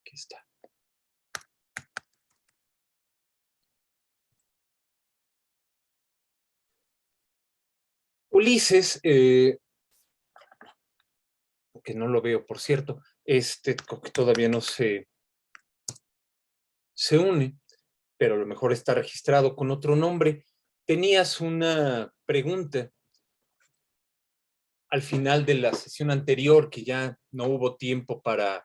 Aquí está. Ulises, que no lo veo, por cierto, que todavía no se une, pero a lo mejor está registrado con otro nombre. Tenías una pregunta al final de la sesión anterior que ya no hubo tiempo para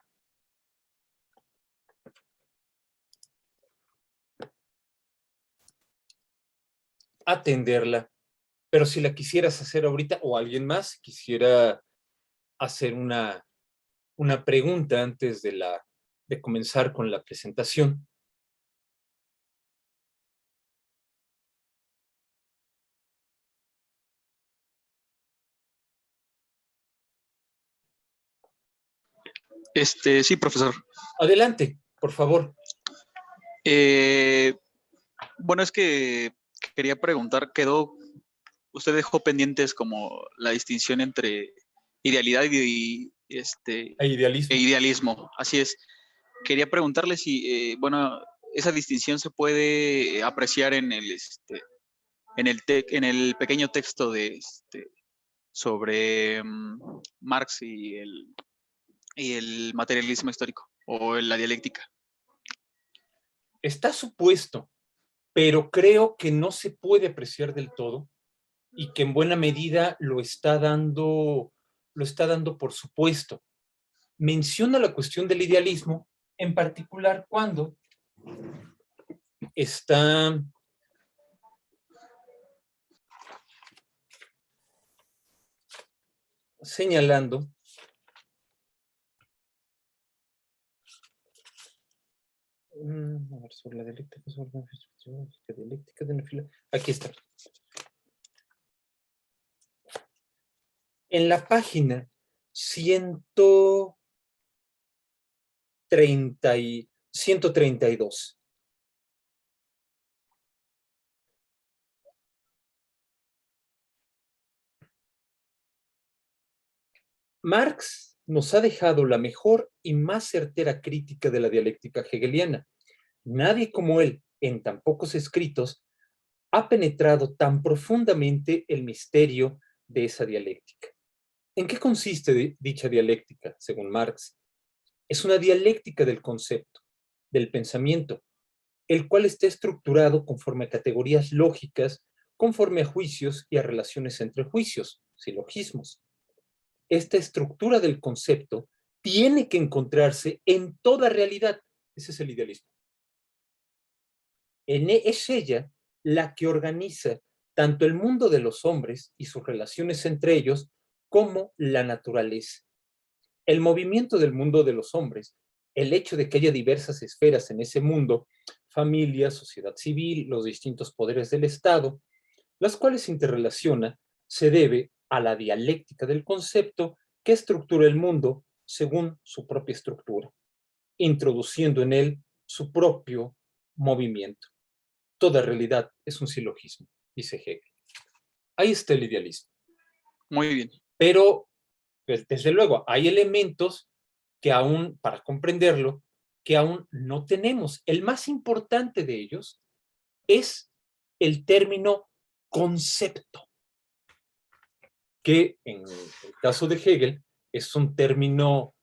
atenderla, pero si la quisieras hacer ahorita o alguien más quisiera hacer una pregunta antes de comenzar con la presentación. Sí, profesor. Adelante, por favor. Bueno, es que quería preguntar, usted dejó pendientes como la distinción entre idealidad E e idealismo. idealismo. Así es. Quería preguntarle si, bueno, esa distinción se puede apreciar en el pequeño texto sobre Marx y el materialismo histórico o la dialéctica. Está supuesto, pero creo que no se puede apreciar del todo y que en buena medida lo está dando por supuesto. Menciona la cuestión del idealismo, en particular cuando está señalando a ver, sobre la dialéctica, aquí está. En la página 132. Marx nos ha dejado la mejor y más certera crítica de la dialéctica hegeliana. Nadie como él, en tan pocos escritos, ha penetrado tan profundamente el misterio de esa dialéctica. ¿En qué consiste dicha dialéctica, según Marx? Es una dialéctica del concepto, del pensamiento, el cual está estructurado conforme a categorías lógicas, conforme a juicios y a relaciones entre juicios, silogismos. Esta estructura del concepto tiene que encontrarse en toda realidad. Ese es el idealismo. Es ella la que organiza tanto el mundo de los hombres y sus relaciones entre ellos, como la naturaleza. El movimiento del mundo de los hombres, el hecho de que haya diversas esferas en ese mundo, familia, sociedad civil, los distintos poderes del Estado, las cuales se interrelacionan, se debe a la dialéctica del concepto que estructura el mundo según su propia estructura, introduciendo en él su propio movimiento. Toda realidad es un silogismo, dice Hegel. Ahí está el idealismo. Muy bien. Pero, desde luego, hay elementos que aún, para comprenderlo, que aún no tenemos. El más importante de ellos es el término concepto, que en el caso de Hegel es un término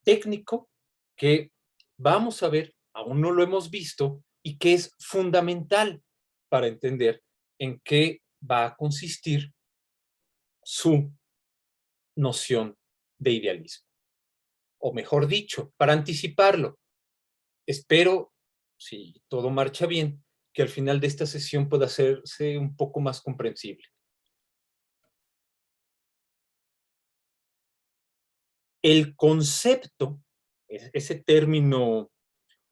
técnico que vamos a ver, aún no lo hemos visto, y que es fundamental para entender en qué va a consistir su noción de idealismo. O mejor dicho, para anticiparlo, espero, si todo marcha bien, que al final de esta sesión pueda hacerse un poco más comprensible. El concepto, ese término,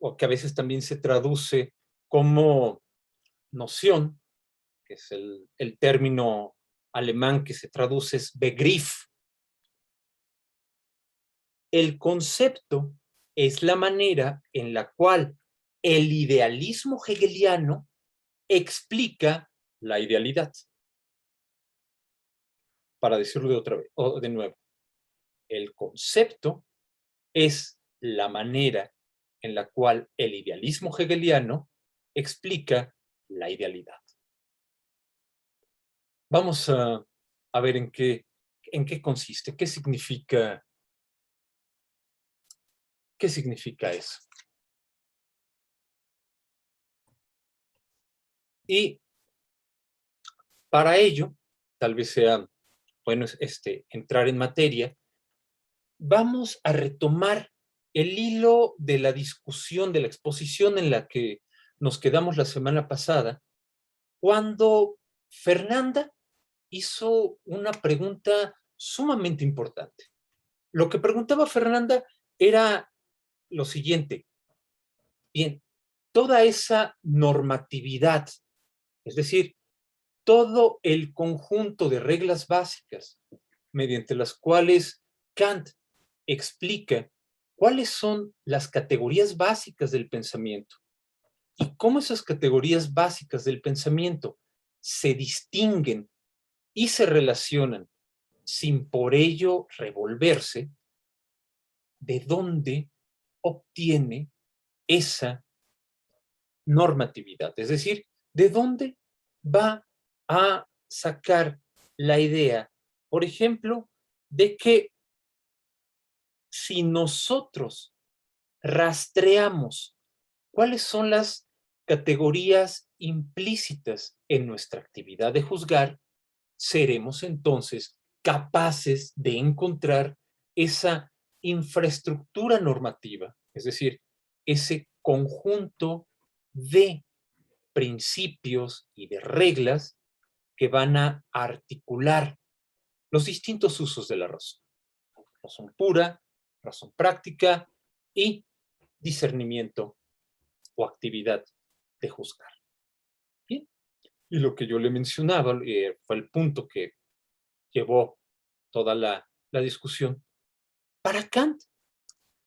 o que a veces también se traduce como noción, que es el término alemán que se traduce es Begriff. El concepto es la manera en la cual el idealismo hegeliano explica la idealidad. Para decirlo de otra vez, o de nuevo, el concepto es la manera en la cual el idealismo hegeliano explica la idealidad. Vamos a ver en qué consiste, qué significa eso. Y para ello, tal vez sea bueno entrar en materia, vamos a retomar el hilo de la discusión, de la exposición en la que nos quedamos la semana pasada, cuando Fernanda hizo una pregunta sumamente importante. Lo que preguntaba Fernanda era lo siguiente: bien, toda esa normatividad, es decir, todo el conjunto de reglas básicas mediante las cuales Kant explica cuáles son las categorías básicas del pensamiento y cómo esas categorías básicas del pensamiento se distinguen y se relacionan sin por ello revolverse, ¿de dónde obtiene esa normatividad? Es decir, ¿de dónde va a sacar la idea, por ejemplo, de que si nosotros rastreamos cuáles son las categorías implícitas en nuestra actividad de juzgar, seremos entonces capaces de encontrar esa infraestructura normativa, es decir, ese conjunto de principios y de reglas que van a articular los distintos usos de la razón. Razón pura, razón práctica y discernimiento o actividad de juzgar. Bien. Y lo que yo le mencionaba fue el punto que llevó toda la discusión. Para Kant,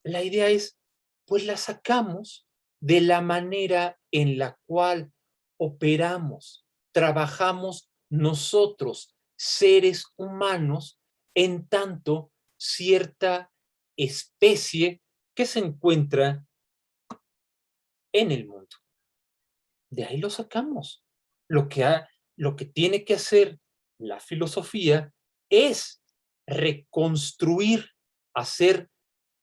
la idea es, pues la sacamos de la manera en la cual operamos, trabajamos nosotros, seres humanos, en tanto cierta especie que se encuentra en el mundo. De ahí lo sacamos. Lo que tiene que hacer la filosofía es reconstruir, hacer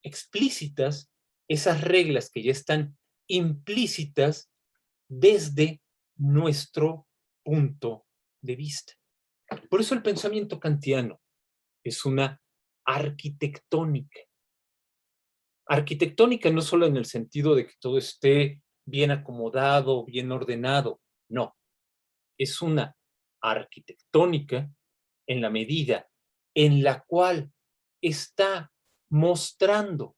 explícitas esas reglas que ya están implícitas desde nuestro punto de vista. Por eso el pensamiento kantiano es una arquitectónica. Arquitectónica no solo en el sentido de que todo esté bien acomodado, bien ordenado, no. Es una arquitectónica en la medida en la cual está mostrando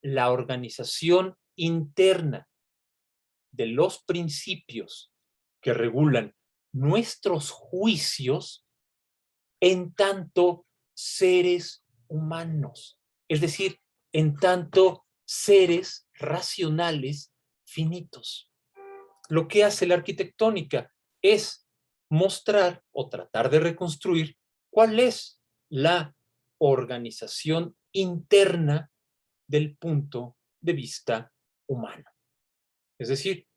la organización interna de los principios que regulan nuestros juicios en tanto seres humanos, es decir, en tanto seres racionales finitos. Lo que hace la arquitectónica es mostrar o tratar de reconstruir cuál es la organización interna del punto de vista humano. Es decir,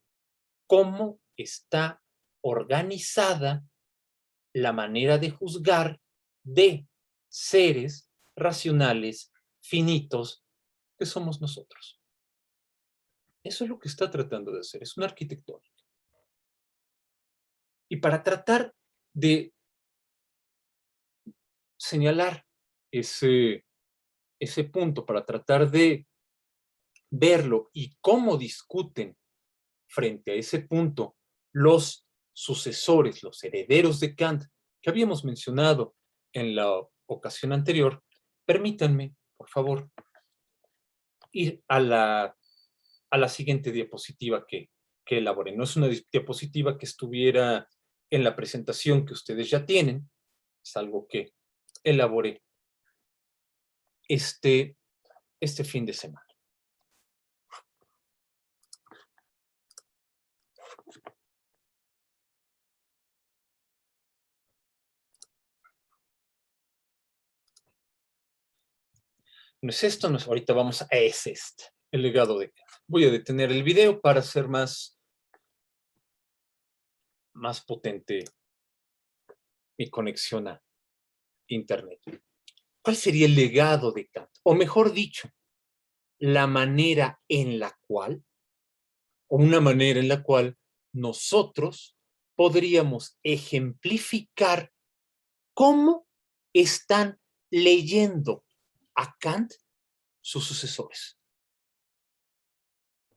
cómo está organizada la manera de juzgar de seres racionales finitos que somos nosotros. Eso es lo que está tratando de hacer, es una arquitectónica. Y para tratar de señalar ese punto, para tratar de verlo y cómo discuten frente a ese punto los sucesores, los herederos de Kant, que habíamos mencionado en la ocasión anterior, permítanme, por favor, ir a la siguiente diapositiva que elaboré. No es una diapositiva que estuviera en la presentación que ustedes ya tienen, es algo que elaboré este fin de semana. No es esto, no es, ahorita vamos a es este, el legado de Kant. Voy a detener el video para hacer más potente mi conexión a Internet. ¿Cuál sería el legado de Kant? O mejor dicho, la manera en la cual, o una manera en la cual nosotros podríamos ejemplificar cómo están leyendo a Kant sus sucesores.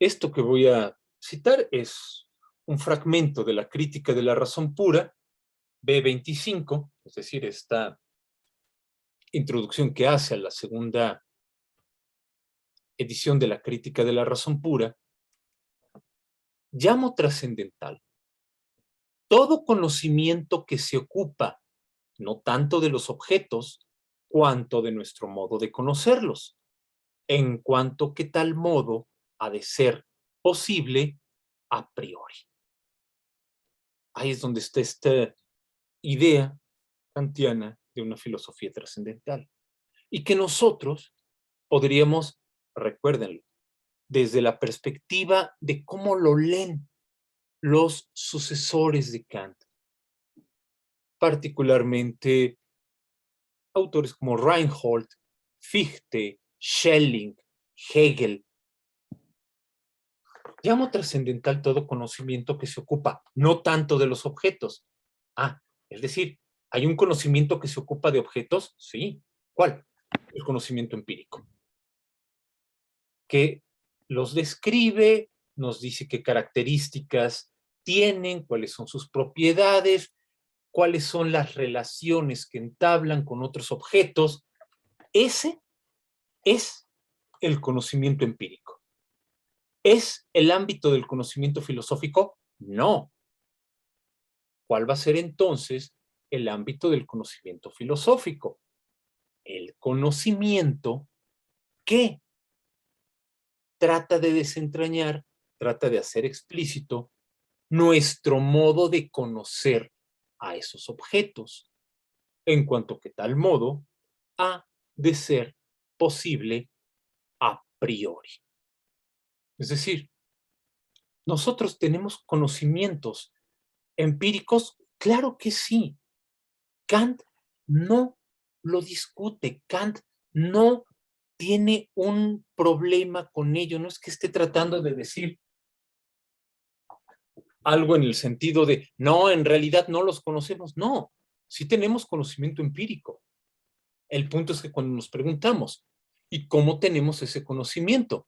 Esto que voy a citar es un fragmento de la Crítica de la Razón Pura, B25, es decir, esta introducción que hace a la segunda edición de la Crítica de la Razón Pura. Llamo trascendental todo conocimiento que se ocupa no tanto de los objetos cuanto de nuestro modo de conocerlos, en cuanto que tal modo ha de ser posible a priori. Ahí es donde está esta idea kantiana de una filosofía trascendental. Y que nosotros podríamos, recuérdenlo, desde la perspectiva de cómo lo leen los sucesores de Kant, particularmente autores como Reinhold, Fichte, Schelling, Hegel. Llamo trascendental todo conocimiento que se ocupa no tanto de los objetos. Es decir, ¿hay un conocimiento que se ocupa de objetos? Sí. ¿Cuál? El conocimiento empírico, que los describe, nos dice qué características tienen, cuáles son sus propiedades, cuáles son las relaciones que entablan con otros objetos. Ese es el conocimiento empírico. ¿Es el ámbito del conocimiento filosófico? No. ¿Cuál va a ser entonces el ámbito del conocimiento filosófico? El conocimiento que trata de desentrañar, trata de hacer explícito nuestro modo de conocer a esos objetos, en cuanto que tal modo ha de ser posible a priori. Es decir, nosotros tenemos conocimientos empíricos, claro que sí. Kant no lo discute, Kant no tiene un problema con ello, no es que esté tratando de decir algo en el sentido de, no, en realidad no los conocemos, no, sí tenemos conocimiento empírico. El punto es que cuando nos preguntamos, ¿y cómo tenemos ese conocimiento?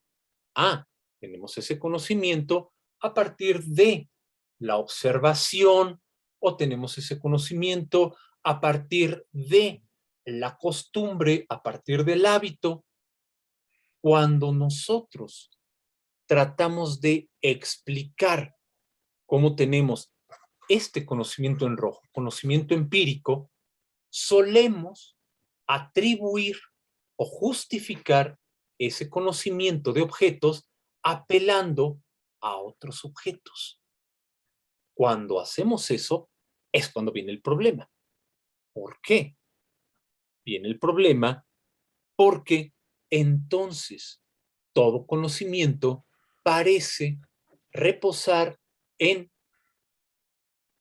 Tenemos ese conocimiento a partir de la observación o tenemos ese conocimiento a partir de la costumbre, a partir del hábito. Cuando nosotros tratamos de explicar cómo tenemos este conocimiento en rojo, conocimiento empírico, solemos atribuir o justificar ese conocimiento de objetos apelando a otros objetos. Cuando hacemos eso, es cuando viene el problema. ¿Por qué? Viene el problema porque entonces todo conocimiento parece reposar en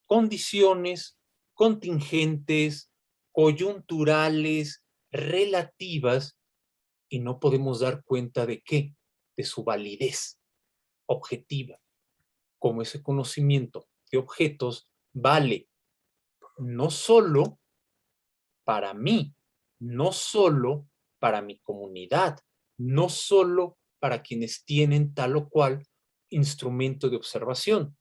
condiciones contingentes, coyunturales, relativas, y no podemos dar cuenta de qué, de su validez objetiva, como ese conocimiento de objetos vale no solo para mí, no solo para mi comunidad, no solo para quienes tienen tal o cual instrumento de observación,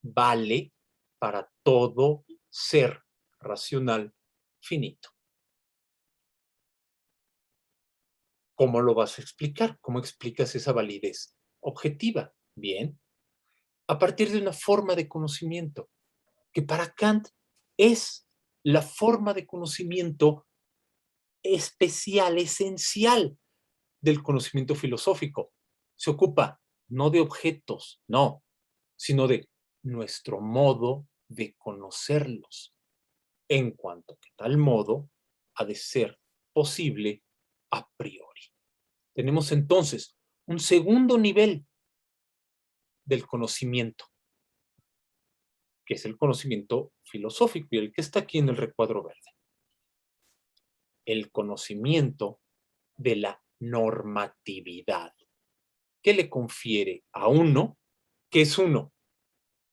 vale para todo ser racional finito. ¿Cómo lo vas a explicar? ¿Cómo explicas esa validez objetiva? Bien, a partir de una forma de conocimiento, que para Kant es la forma de conocimiento especial, esencial del conocimiento filosófico. Se ocupa no de objetos, no, sino de nuestro modo de conocerlos, en cuanto que tal modo ha de ser posible a priori. Tenemos entonces un segundo nivel del conocimiento, que es el conocimiento filosófico y el que está aquí en el recuadro verde. El conocimiento de la normatividad, que le confiere a uno, que es uno,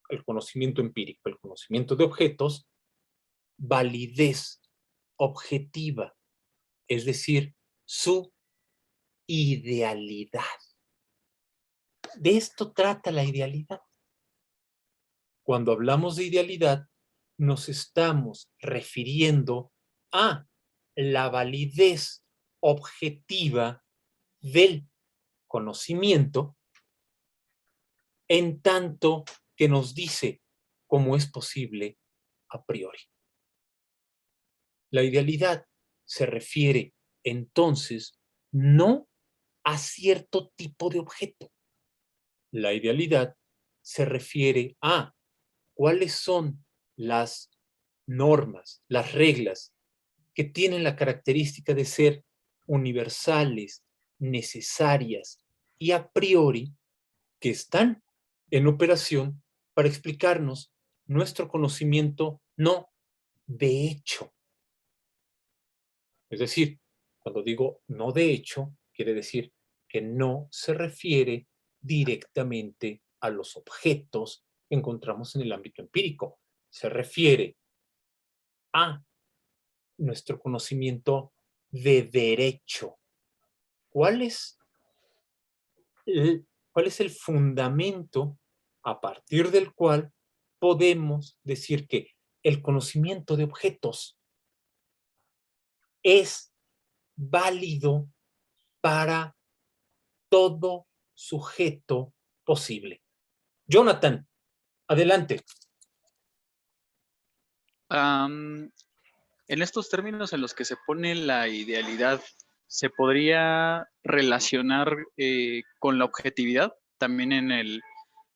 el conocimiento empírico, el conocimiento de objetos, validez objetiva, es decir, su idealidad. De esto trata la idealidad. Cuando hablamos de idealidad, nos estamos refiriendo a la validez objetiva del conocimiento, en tanto que nos dice cómo es posible a priori. La idealidad se refiere entonces no a cierto tipo de objeto. La idealidad se refiere a cuáles son las normas, las reglas que tienen la característica de ser universales, necesarias y a priori que están en operación para explicarnos nuestro conocimiento no de hecho. Es decir, cuando digo no de hecho, quiere decir que no se refiere directamente a los objetos que encontramos en el ámbito empírico. Se refiere a nuestro conocimiento de derecho. ¿Cuál es cuál es el fundamento a partir del cual podemos decir que el conocimiento de objetos es válido para todo sujeto posible? Jonathan, adelante. En estos términos en los que se pone la idealidad, ¿se podría relacionar con la objetividad también en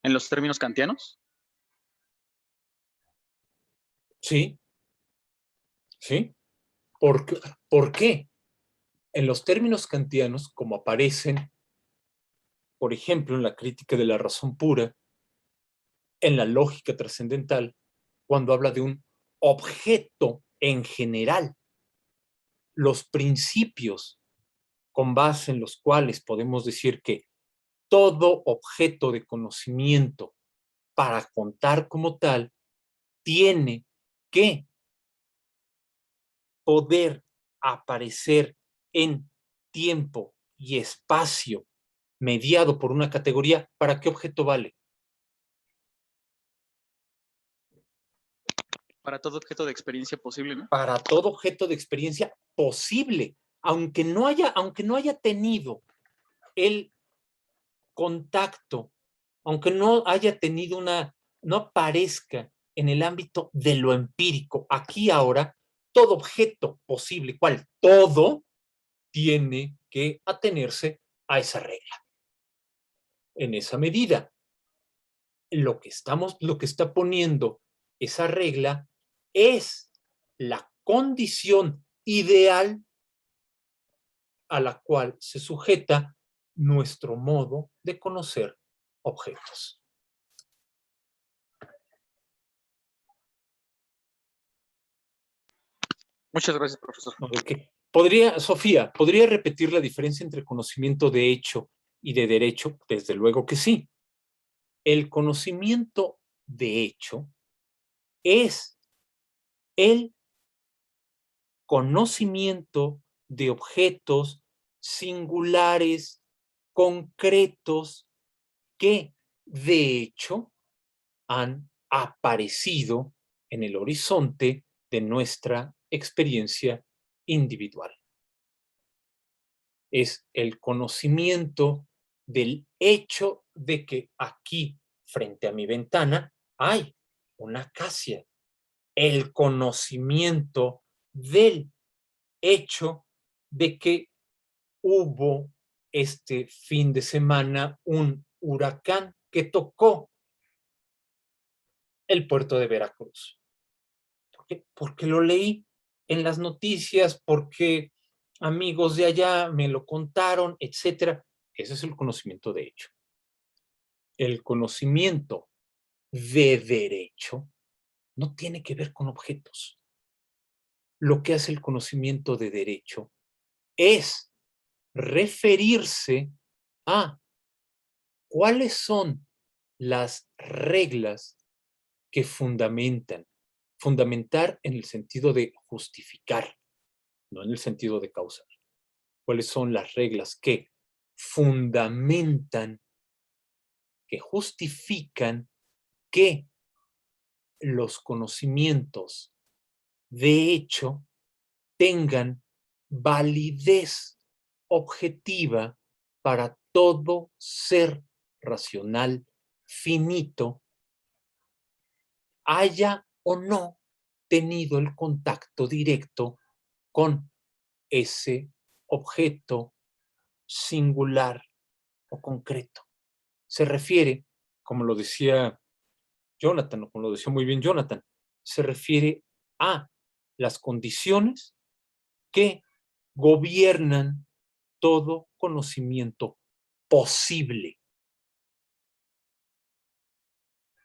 los términos kantianos? Sí, sí. ¿Por qué? En los términos kantianos, como aparecen, por ejemplo, en la crítica de la razón pura, en la lógica trascendental, cuando habla de un objeto en general, los principios con base en los cuales podemos decir que todo objeto de conocimiento para contar como tal tiene que poder aparecer en tiempo y espacio mediado por una categoría. ¿Para qué objeto vale? Para todo objeto de experiencia posible, ¿no? Para todo objeto de experiencia posible, aunque no haya tenido el contacto, aunque no haya tenido no aparezca en el ámbito de lo empírico. Aquí ahora, todo objeto posible, ¿cuál? Todo tiene que atenerse a esa regla. En esa medida, lo que está poniendo esa regla es la condición ideal a la cual se sujeta nuestro modo de conocer objetos. Muchas gracias, profesor. ¿Okay? Sofía, ¿podría repetir la diferencia entre conocimiento de hecho y de derecho? Desde luego que sí. El conocimiento de hecho es el conocimiento de objetos singulares, concretos, que de hecho han aparecido en el horizonte de nuestra experiencia individual. Es el conocimiento del hecho de que aquí, frente a mi ventana, hay una acacia. El conocimiento del hecho de que hubo este fin de semana un huracán que tocó el puerto de Veracruz. ¿Por qué? Porque lo leí en las noticias, porque amigos de allá me lo contaron, etcétera. Ese es el conocimiento de hecho. El conocimiento de derecho no tiene que ver con objetos. Lo que hace el conocimiento de derecho es referirse a cuáles son las reglas que fundamentar en el sentido de justificar, no en el sentido de causar. ¿Cuáles son las reglas que fundamentan, que justifican que los conocimientos de hecho tengan validez objetiva para todo ser racional finito, haya o no tenido el contacto directo con ese objeto singular o concreto? Se refiere, como lo decía Jonathan, o como lo decía muy bien Jonathan, se refiere a las condiciones que gobiernan todo conocimiento posible,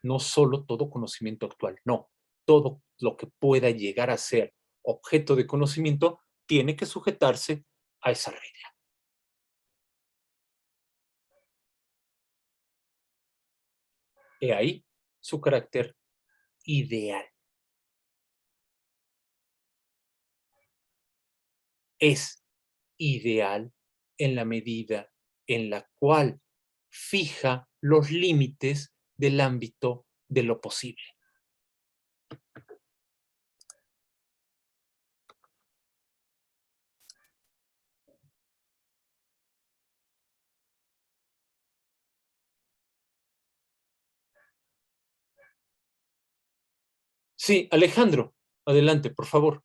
no solo todo conocimiento actual, no, todo lo que pueda llegar a ser objeto de conocimiento tiene que sujetarse a esa regla. He ahí su carácter ideal. Es ideal en la medida en la cual fija los límites del ámbito de lo posible. Sí, Alejandro, adelante, por favor.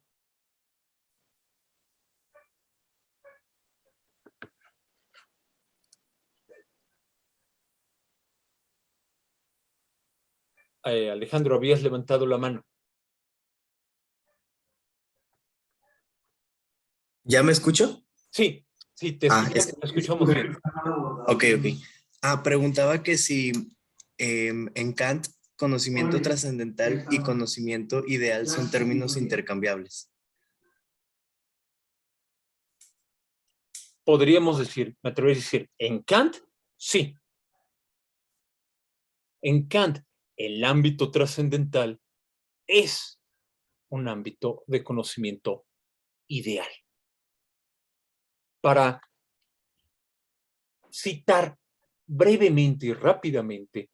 Alejandro, habías levantado la mano. ¿Ya me escucho? Sí, sí, te escuchamos bien. Ok, ok. Preguntaba que si en Kant conocimiento trascendental y conocimiento ideal son términos intercambiables. Podríamos decir, me atrevería a decir, en Kant, sí. En Kant, el ámbito trascendental es un ámbito de conocimiento ideal. Para citar brevemente y rápidamente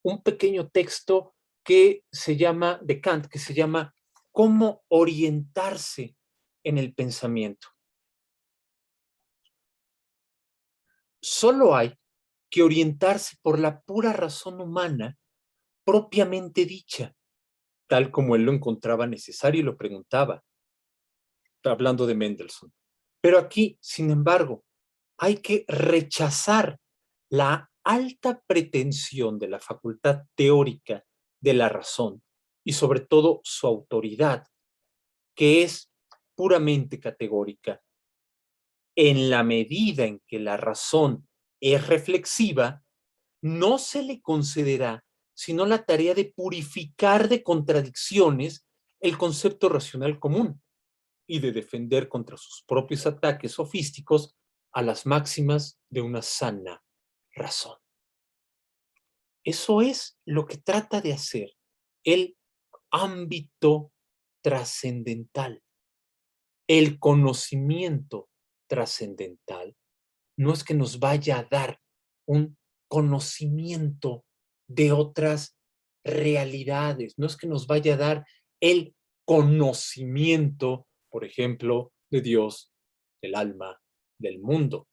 un pequeño texto que se llama, de Kant, que se llama Cómo orientarse en el pensamiento. Solo hay que orientarse por la pura razón humana propiamente dicha, tal como él lo encontraba necesario y lo preguntaba, hablando de Mendelssohn. Pero aquí, sin embargo, hay que rechazar la alta pretensión de la facultad teórica de la razón y sobre todo su autoridad, que es puramente categórica. En la medida en que la razón es reflexiva, no se le concederá sino la tarea de purificar de contradicciones el concepto racional común y de defender contra sus propios ataques sofísticos a las máximas de una sana razón. Eso es lo que trata de hacer el ámbito trascendental. El conocimiento trascendental no es que nos vaya a dar un conocimiento de otras realidades, no es que nos vaya a dar el conocimiento, por ejemplo, de Dios, del alma, del mundo,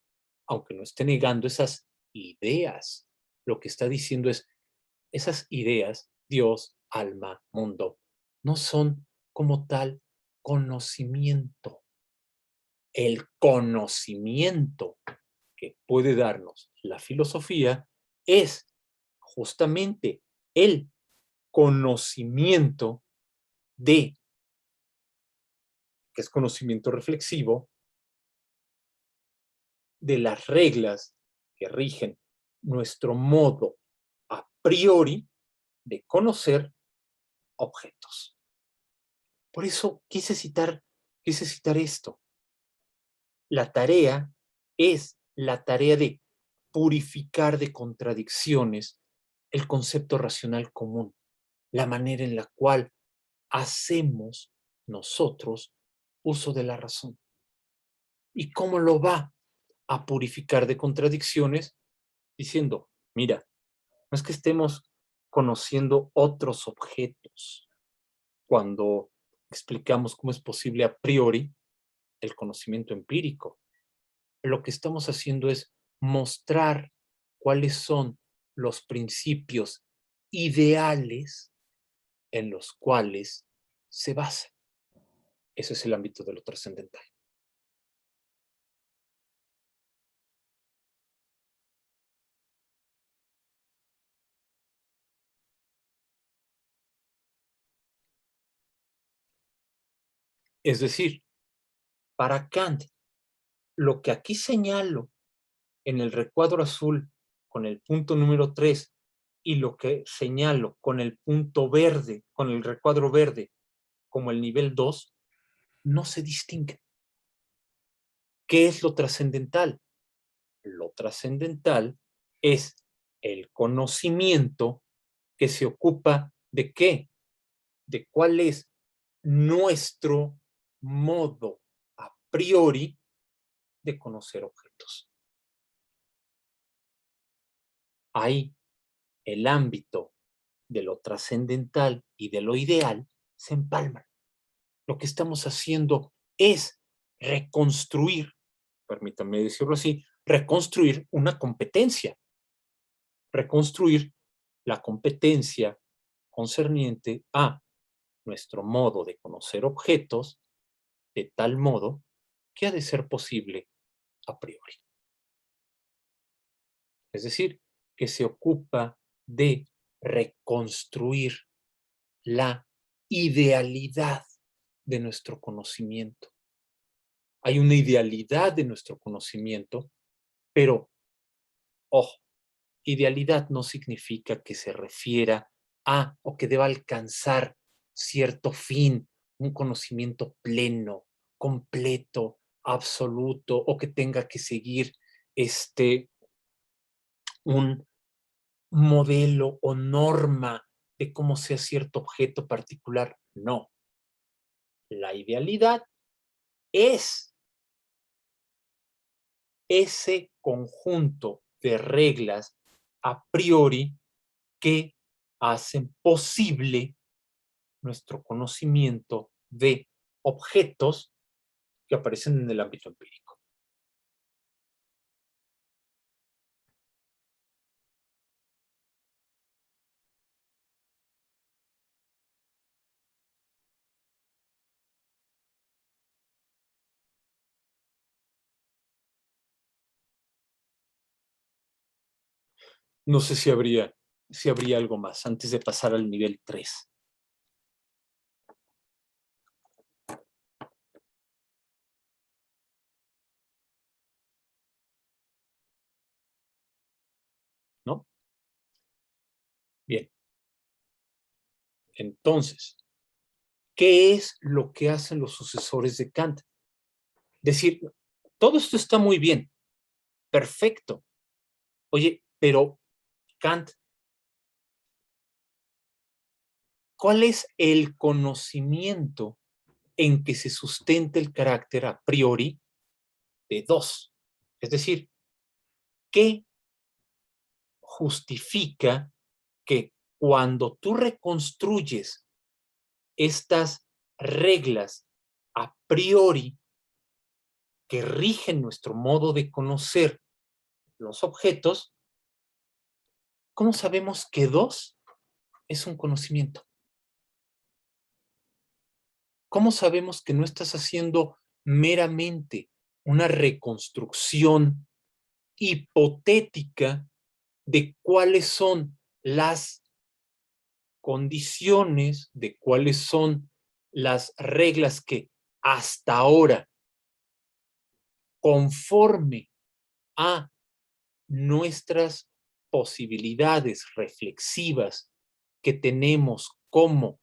aunque no esté negando esas ideas. Lo que está diciendo es, esas ideas, Dios, alma, mundo, no son como tal conocimiento. El conocimiento que puede darnos la filosofía es justamente el conocimiento de, que es conocimiento reflexivo, de las reglas que rigen nuestro modo priori de conocer objetos. Por eso quise citar esto. La tarea es la tarea de purificar de contradicciones el concepto racional común, la manera en la cual hacemos nosotros uso de la razón. ¿Y cómo lo va a purificar de contradicciones? Diciendo, mira, no es que estemos conociendo otros objetos cuando explicamos cómo es posible a priori el conocimiento empírico. Lo que estamos haciendo es mostrar cuáles son los principios ideales en los cuales se basa. Ese es el ámbito de lo trascendental. Es decir, para Kant, lo que aquí señalo en el recuadro azul con el punto número 3 y lo que señalo con el punto verde, con el recuadro verde, como el nivel 2, no se distingue. ¿Qué es lo trascendental? Lo trascendental es el conocimiento que se ocupa de qué, de cuál es nuestro modo a priori de conocer objetos. Ahí el ámbito de lo trascendental y de lo ideal se empalman. Lo que estamos haciendo es reconstruir, permítanme decirlo así, reconstruir una competencia, reconstruir la competencia concerniente a nuestro modo de conocer objetos de tal modo que ha de ser posible a priori. Es decir, que se ocupa de reconstruir la idealidad de nuestro conocimiento. Hay una idealidad de nuestro conocimiento, pero, ojo, idealidad no significa que se refiera a o que deba alcanzar cierto fin, un conocimiento pleno, completo, absoluto, o que tenga que seguir un modelo o norma de cómo sea cierto objeto particular. No. La idealidad es ese conjunto de reglas a priori que hacen posible nuestro conocimiento de objetos que aparecen en el ámbito empírico. No sé si habría algo más antes de pasar al nivel 3. ¿No? Bien. Entonces, ¿qué es lo que hacen los sucesores de Kant? Decir, todo esto está muy bien, perfecto. Oye, pero Kant, ¿cuál es el conocimiento en que se sustenta el carácter a priori de 2? Es decir, ¿qué justifica que cuando tú reconstruyes estas reglas a priori que rigen nuestro modo de conocer los objetos, cómo sabemos que 2 es un conocimiento? ¿Cómo sabemos que no estás haciendo meramente una reconstrucción hipotética de cuáles son las condiciones, de cuáles son las reglas que hasta ahora, conforme a nuestras posibilidades reflexivas que tenemos como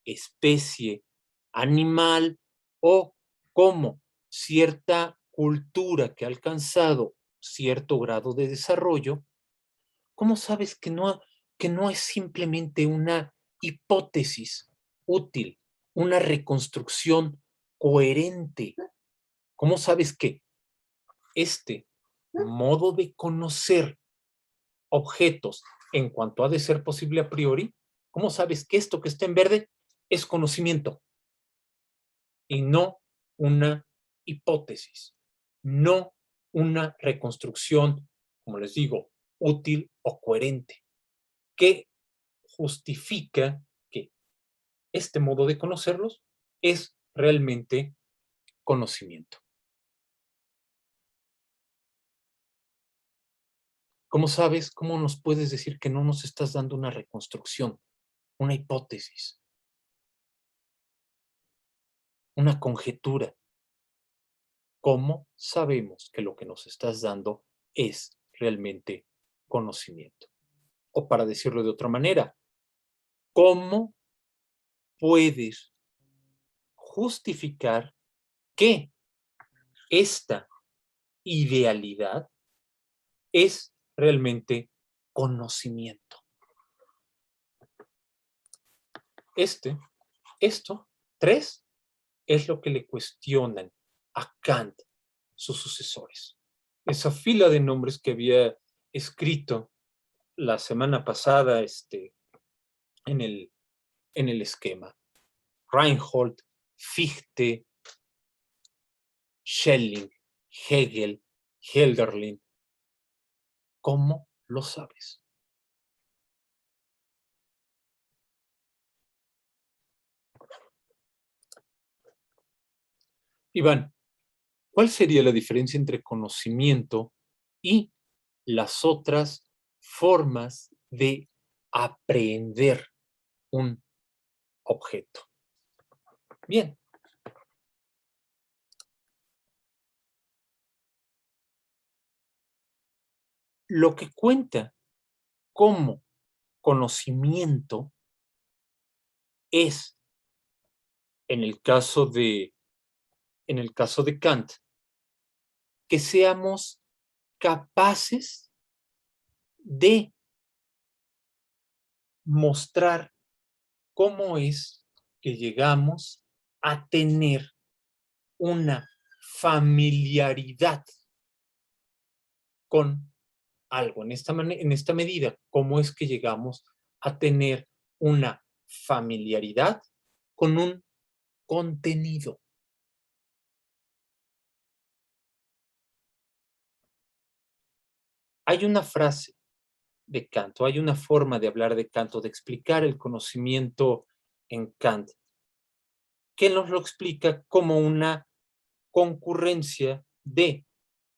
especie animal o como cierta cultura que ha alcanzado cierto grado de desarrollo, ¿cómo sabes que no es simplemente una hipótesis útil, una reconstrucción coherente? ¿Cómo sabes que este modo de conocer objetos en cuanto ha de ser posible a priori, cómo sabes que esto que está en verde es conocimiento y no una hipótesis, no una reconstrucción, como les digo, útil o coherente, que justifica que este modo de conocerlos es realmente conocimiento? ¿Cómo sabes? ¿Cómo nos puedes decir que no nos estás dando una reconstrucción, una hipótesis, una conjetura? ¿Cómo sabemos que lo que nos estás dando es realmente conocimiento? O para decirlo de otra manera, ¿cómo puedes justificar que esta idealidad es realmente conocimiento? Esto, tres, es lo que le cuestionan a Kant sus sucesores. Esa fila de nombres que había escrito la semana pasada en el esquema. Reinhold, Fichte, Schelling, Hegel, Hölderlin. ¿Cómo lo sabes? Iván, ¿cuál sería la diferencia entre conocimiento y las otras formas de aprender un objeto? Bien. Lo que cuenta como conocimiento es, en el caso de Kant, que seamos capaces de mostrar cómo es que llegamos a tener una familiaridad con algo. En esta medida, cómo es que llegamos a tener una familiaridad con un contenido. Hay una frase de Kant, o hay una forma de hablar de Kant, o de explicar el conocimiento en Kant, que nos lo explica como una concurrencia de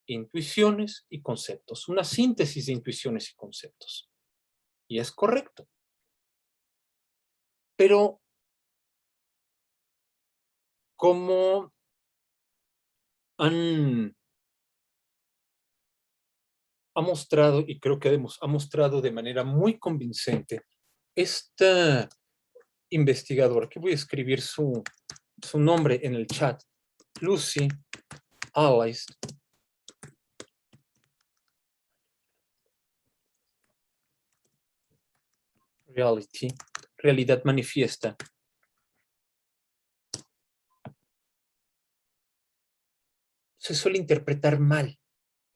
intuiciones y conceptos, una síntesis de intuiciones y conceptos. Y es correcto. Pero, como ha mostrado, y creo que ha mostrado de manera muy convincente, esta investigadora, que voy a escribir su nombre en el chat, Lucy Alice Reality, realidad manifiesta. Se suele interpretar mal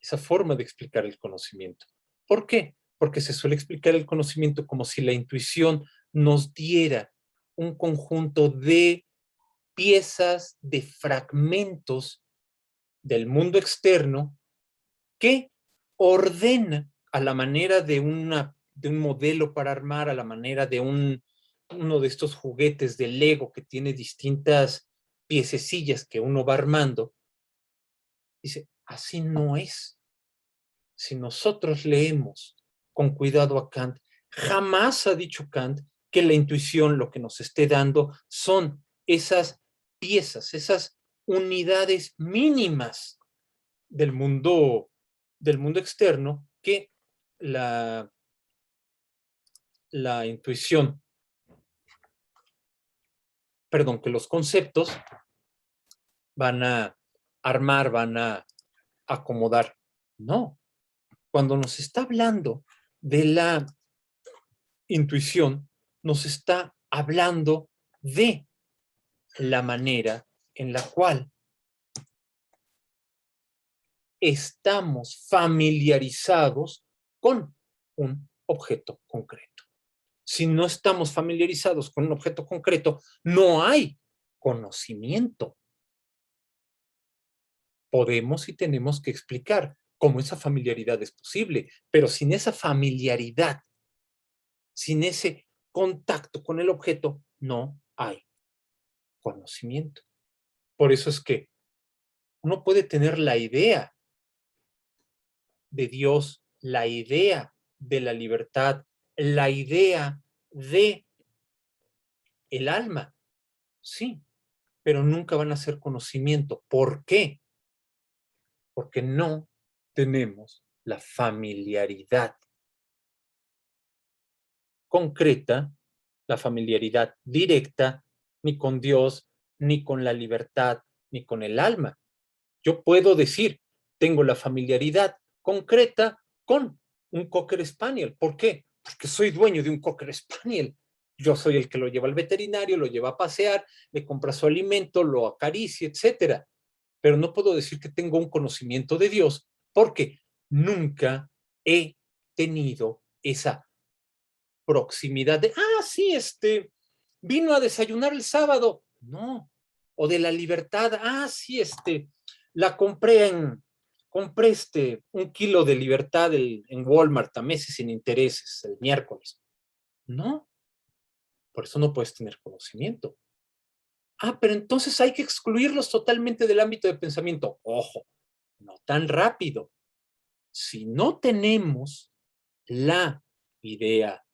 esa forma de explicar el conocimiento. ¿Por qué? Porque se suele explicar el conocimiento como si la intuición nos diera un conjunto de piezas, de fragmentos del mundo externo que ordena a la manera de un modelo para armar, a la manera de uno de estos juguetes de Lego que tiene distintas piececillas que uno va armando. Dice, así no es. Si nosotros leemos con cuidado a Kant, jamás ha dicho Kant que la intuición lo que nos esté dando son esas piezas, esas unidades mínimas del mundo externo que la intuición, perdón, que los conceptos van a armar, van a acomodar. No, cuando nos está hablando de la intuición, nos está hablando de la manera en la cual estamos familiarizados con un objeto concreto. Si no estamos familiarizados con un objeto concreto, no hay conocimiento. Podemos y tenemos que explicar cómo esa familiaridad es posible, pero sin esa familiaridad, sin ese contacto con el objeto, no hay conocimiento. Por eso es que uno puede tener la idea de Dios, la idea de la libertad, la idea de el alma, sí, pero nunca van a ser conocimiento. ¿Por qué? Porque no tenemos la familiaridad concreta, la familiaridad directa, ni con Dios, ni con la libertad, ni con el alma. Yo puedo decir, tengo la familiaridad concreta con un Cocker Spaniel. ¿Por qué? Porque soy dueño de un Cocker Spaniel. Yo soy el que lo lleva al veterinario, lo lleva a pasear, le compra su alimento, lo acaricia, etcétera. Pero no puedo decir que tengo un conocimiento de Dios porque nunca he tenido esa proximidad de, sí, vino a desayunar el sábado. No. O de la libertad, sí, la compré un kilo de libertad en Walmart a meses sin intereses el miércoles. No. Por eso no puedes tener conocimiento. Pero entonces hay que excluirlos totalmente del ámbito de pensamiento. Ojo, no tan rápido. Si no tenemos la idea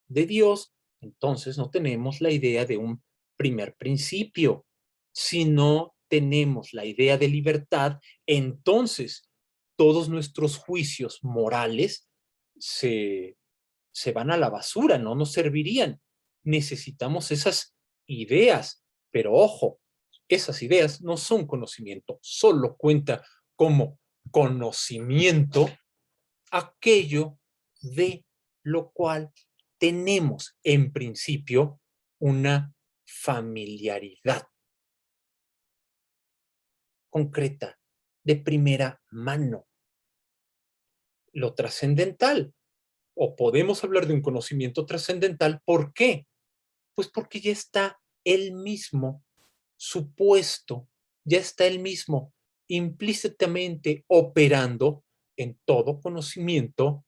de Dios, entonces no tenemos la idea de un primer principio. Si no tenemos la idea de libertad, entonces todos nuestros juicios morales se van a la basura, no nos servirían. Necesitamos esas ideas, pero ojo, esas ideas no son conocimiento, solo cuenta como conocimiento aquello de lo cual tenemos en principio una familiaridad concreta, de primera mano. Lo trascendental, o podemos hablar de un conocimiento trascendental, ¿por qué? Pues porque ya está él mismo supuesto, ya está él mismo implícitamente operando en todo conocimiento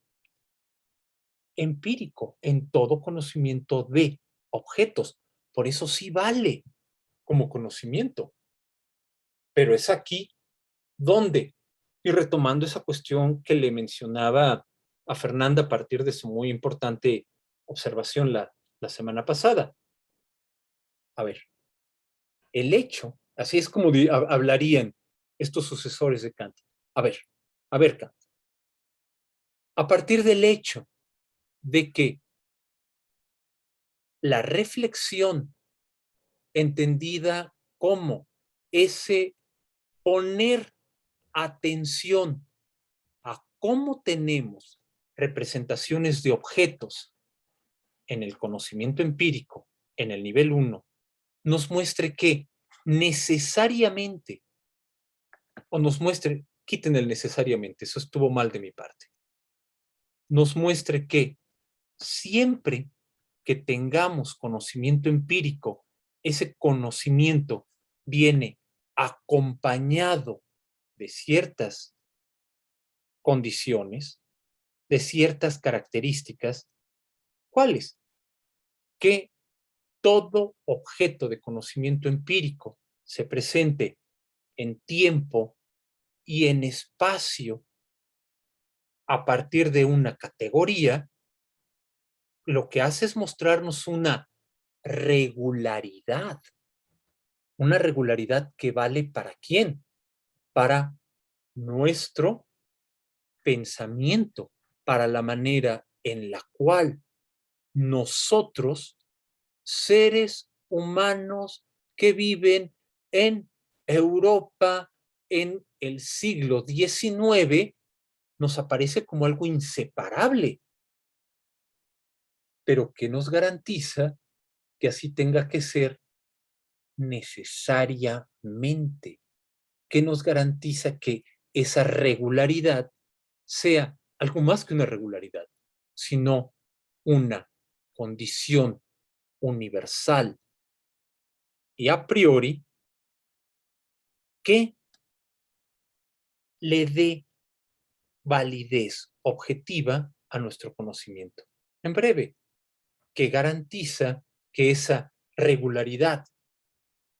empírico, en todo conocimiento de objetos. Por eso sí vale como conocimiento. Pero es aquí donde, y retomando esa cuestión que le mencionaba a Fernanda a partir de su muy importante observación la semana pasada. A ver, el hecho, así es como hablarían estos sucesores de Kant. A ver, Kant. A partir del hecho de que la reflexión entendida como ese poner atención a cómo tenemos representaciones de objetos en el conocimiento empírico, en el nivel 1, nos muestre que necesariamente, o nos muestre, quiten el necesariamente, eso estuvo mal de mi parte, nos muestre que siempre que tengamos conocimiento empírico, ese conocimiento viene acompañado de ciertas condiciones, de ciertas características. ¿Cuáles? Que todo objeto de conocimiento empírico se presente en tiempo y en espacio a partir de una categoría, lo que hace es mostrarnos una regularidad que vale ¿para quién? Para nuestro pensamiento, para la manera en la cual nosotros, seres humanos que viven en Europa en el siglo XIX, nos aparece como algo inseparable, pero que nos garantiza que así tenga que ser necesariamente, que nos garantiza que esa regularidad sea algo más que una regularidad, sino una condición universal y a priori que le dé validez objetiva a nuestro conocimiento. En breve, que garantiza que esa regularidad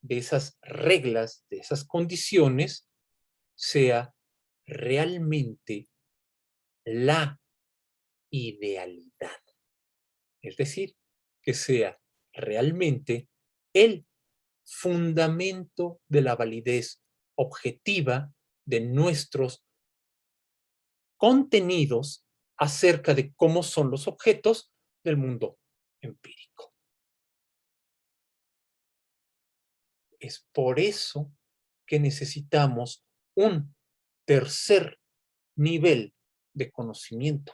de esas reglas, de esas condiciones, sea realmente la idealidad. Es decir, que sea realmente el fundamento de la validez objetiva de nuestros contenidos acerca de cómo son los objetos del mundo empírico. Es por eso que necesitamos un tercer nivel de conocimiento.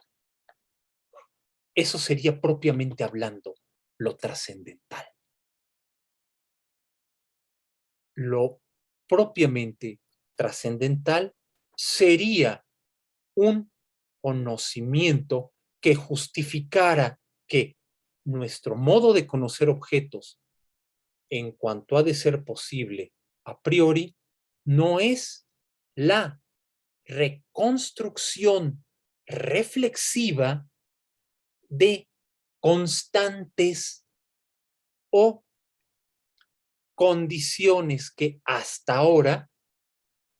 Eso sería propiamente hablando lo trascendental. Lo propiamente trascendental sería un conocimiento que justificara que nuestro modo de conocer objetos, en cuanto ha de ser posible a priori, no es la reconstrucción reflexiva de constantes o condiciones que hasta ahora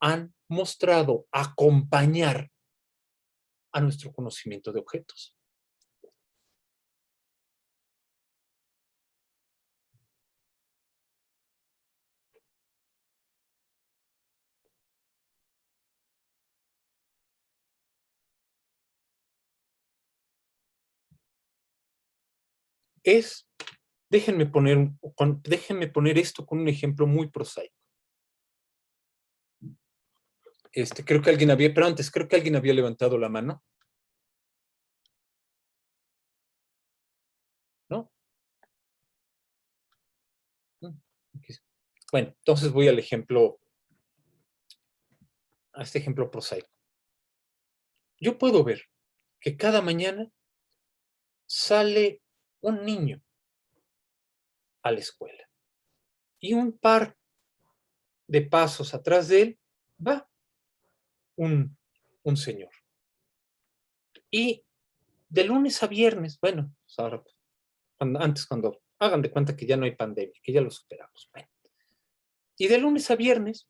han mostrado acompañar a nuestro conocimiento de objetos. Déjenme poner esto con un ejemplo muy prosaico. Creo que alguien había, pero antes, creo que alguien había levantado la mano. ¿No? Bueno, entonces voy al ejemplo, a este ejemplo prosaico. Yo puedo ver que cada mañana sale un niño a la escuela y un par de pasos atrás de él va un señor. Y de lunes a viernes, bueno, pues ahora, antes cuando hagan de cuenta que ya no hay pandemia, que ya lo superamos. Bueno. Y de lunes a viernes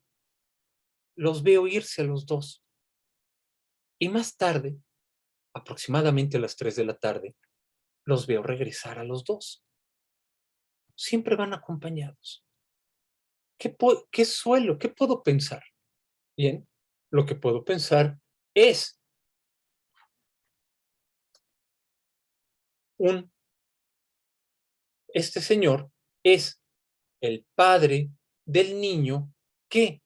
los veo irse a los dos. Y más tarde, aproximadamente a las 3 de la tarde, los veo regresar a los dos. Siempre van acompañados. ¿Qué puedo pensar? Bien, lo que puedo pensar es este señor es el padre del niño que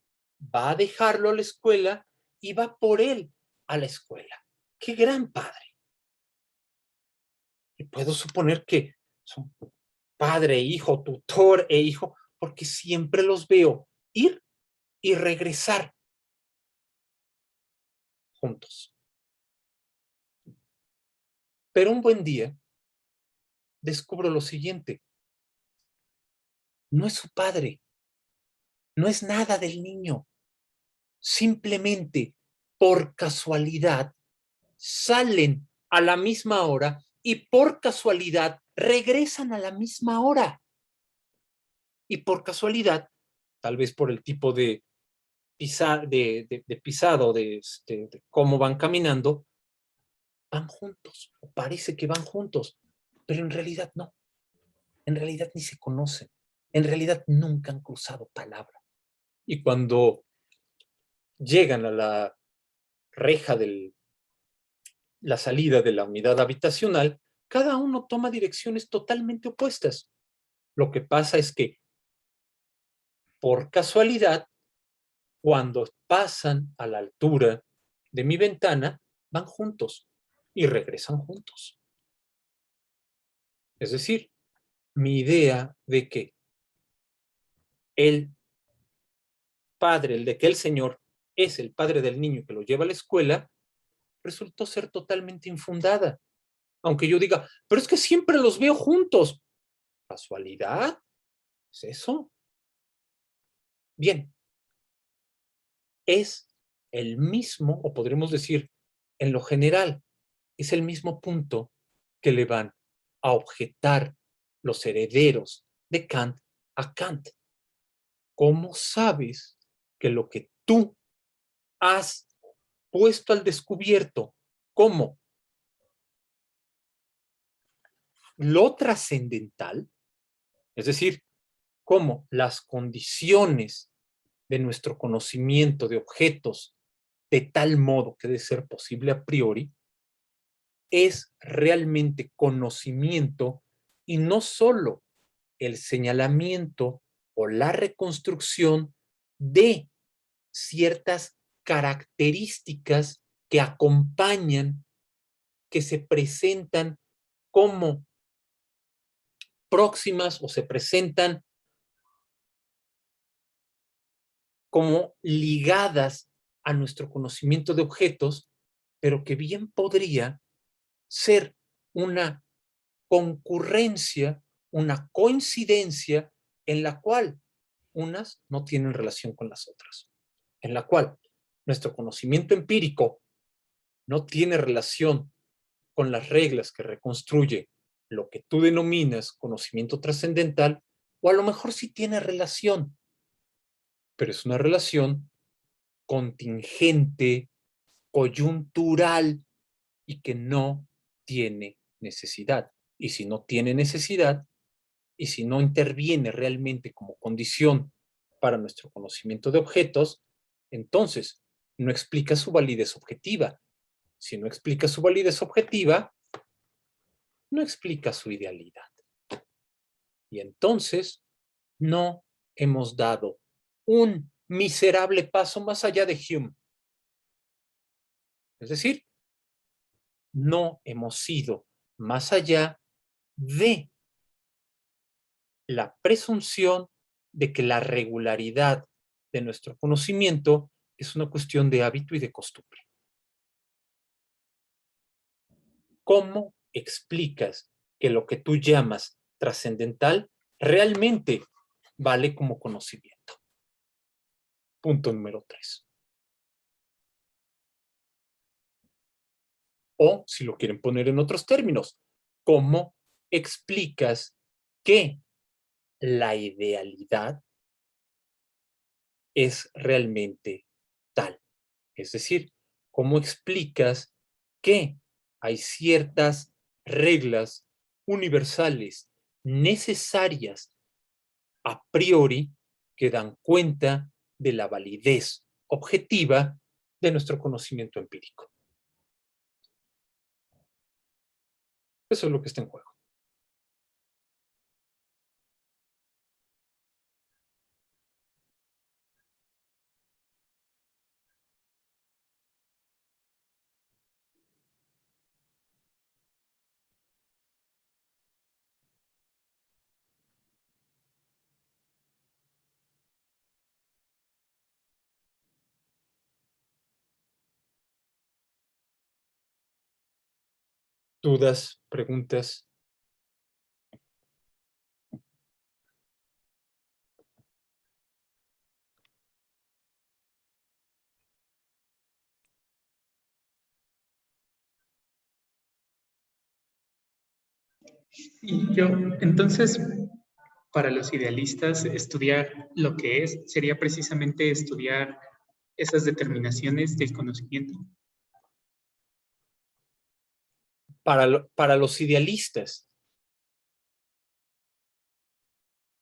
va a dejarlo a la escuela y va por él a la escuela. ¡Qué gran padre! Y puedo suponer que son padre, hijo, tutor e hijo, porque siempre los veo ir y regresar juntos. Pero un buen día descubro lo siguiente. No es su padre, no es nada del niño. Simplemente por casualidad salen a la misma hora y por casualidad regresan a la misma hora. Y por casualidad, tal vez por el tipo de pisado, de cómo van caminando, van juntos, o parece que van juntos, pero en realidad no. En realidad ni se conocen. En realidad nunca han cruzado palabra. Y cuando llegan a la reja del la salida de la unidad habitacional, cada uno toma direcciones totalmente opuestas. Lo que pasa es que, por casualidad, cuando pasan a la altura de mi ventana, van juntos y regresan juntos. Es decir, mi idea de que el padre, el de que el Señor es el padre del niño que lo lleva a la escuela, resultó ser totalmente infundada. Aunque yo diga, pero es que siempre los veo juntos. ¿Casualidad? ¿Es eso? Bien, es el mismo, o podremos decir, en lo general, es el mismo punto que le van a objetar los herederos de Kant a Kant. ¿Cómo sabes que lo que tú has puesto al descubierto como lo trascendental, es decir, como las condiciones de nuestro conocimiento de objetos de tal modo que debe ser posible a priori, es realmente conocimiento y no solo el señalamiento o la reconstrucción de ciertas características que acompañan, que se presentan como próximas o se presentan como ligadas a nuestro conocimiento de objetos, pero que bien podría ser una concurrencia, una coincidencia en la cual unas no tienen relación con las otras, en la cual nuestro conocimiento empírico no tiene relación con las reglas que reconstruye lo que tú denominas conocimiento trascendental, o a lo mejor sí tiene relación, pero es una relación contingente, coyuntural y que no tiene necesidad. Y si no tiene necesidad, y si no interviene realmente como condición para nuestro conocimiento de objetos, entonces no explica su validez objetiva. Si no explica su validez objetiva, no explica su idealidad. Y entonces no hemos dado un miserable paso más allá de Hume. Es decir, no hemos ido más allá de la presunción de que la regularidad de nuestro conocimiento es una cuestión de hábito y de costumbre. ¿Cómo explicas que lo que tú llamas trascendental realmente vale como conocimiento? Punto número 3. O, si lo quieren poner en otros términos, ¿cómo explicas que la idealidad es realmente tal? Es decir, ¿cómo explicas que hay ciertas reglas universales necesarias a priori que dan cuenta de la validez objetiva de nuestro conocimiento empírico? Eso es lo que está en juego. ¿Dudas? ¿Preguntas? Y yo, entonces, para los idealistas, estudiar lo que es sería precisamente estudiar esas determinaciones del conocimiento. Para los idealistas,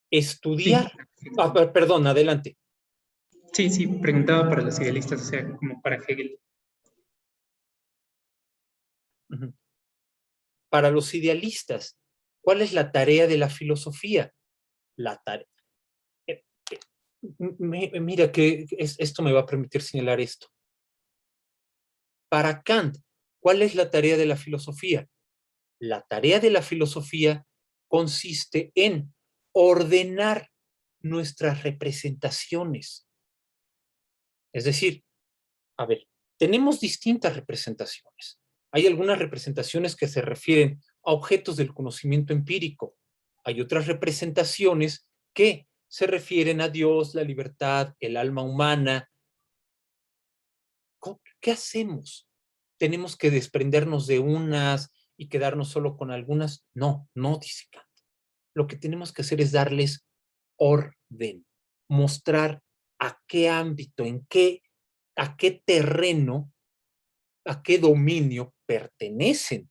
estudiar. Sí, Perdón, adelante. sí, preguntaba para los idealistas, o sea, como para Hegel. Ujú. Para los idealistas, ¿cuál es la tarea de la filosofía? La tarea. Mira que esto me va a permitir señalar esto. Para Kant, ¿cuál es la tarea de la filosofía? La tarea de la filosofía consiste en ordenar nuestras representaciones. Es decir, a ver, tenemos distintas representaciones. Hay algunas representaciones que se refieren a objetos del conocimiento empírico. Hay otras representaciones que se refieren a Dios, la libertad, el alma humana. ¿Qué hacemos? ¿Tenemos que desprendernos de unas y quedarnos solo con algunas? No, no, dice Kant. Lo que tenemos que hacer es darles orden, mostrar a qué ámbito, a qué terreno, a qué dominio pertenecen.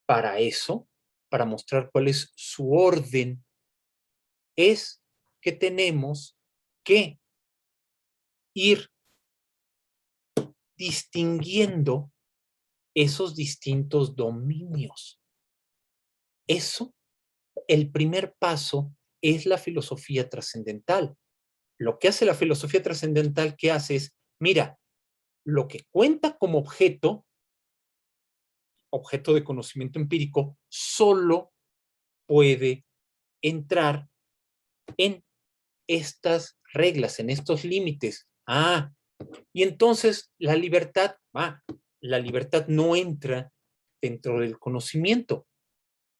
Para eso, para mostrar cuál es su orden, es que tenemos que ir distinguiendo esos distintos dominios. Eso, el primer paso es la filosofía trascendental. Lo que hace la filosofía trascendental, ¿qué hace? Es, mira, lo que cuenta como objeto de conocimiento empírico, solo puede entrar en estas reglas, en estos límites. Y entonces la libertad no entra dentro del conocimiento,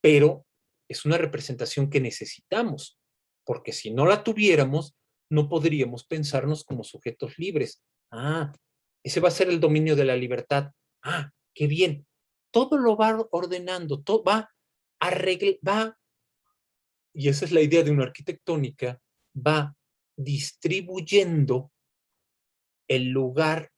pero es una representación que necesitamos, porque si no la tuviéramos, no podríamos pensarnos como sujetos libres. Ese va a ser el dominio de la libertad. Qué bien. Todo lo va ordenando, todo y esa es la idea de una arquitectónica, va distribuyendo el lugar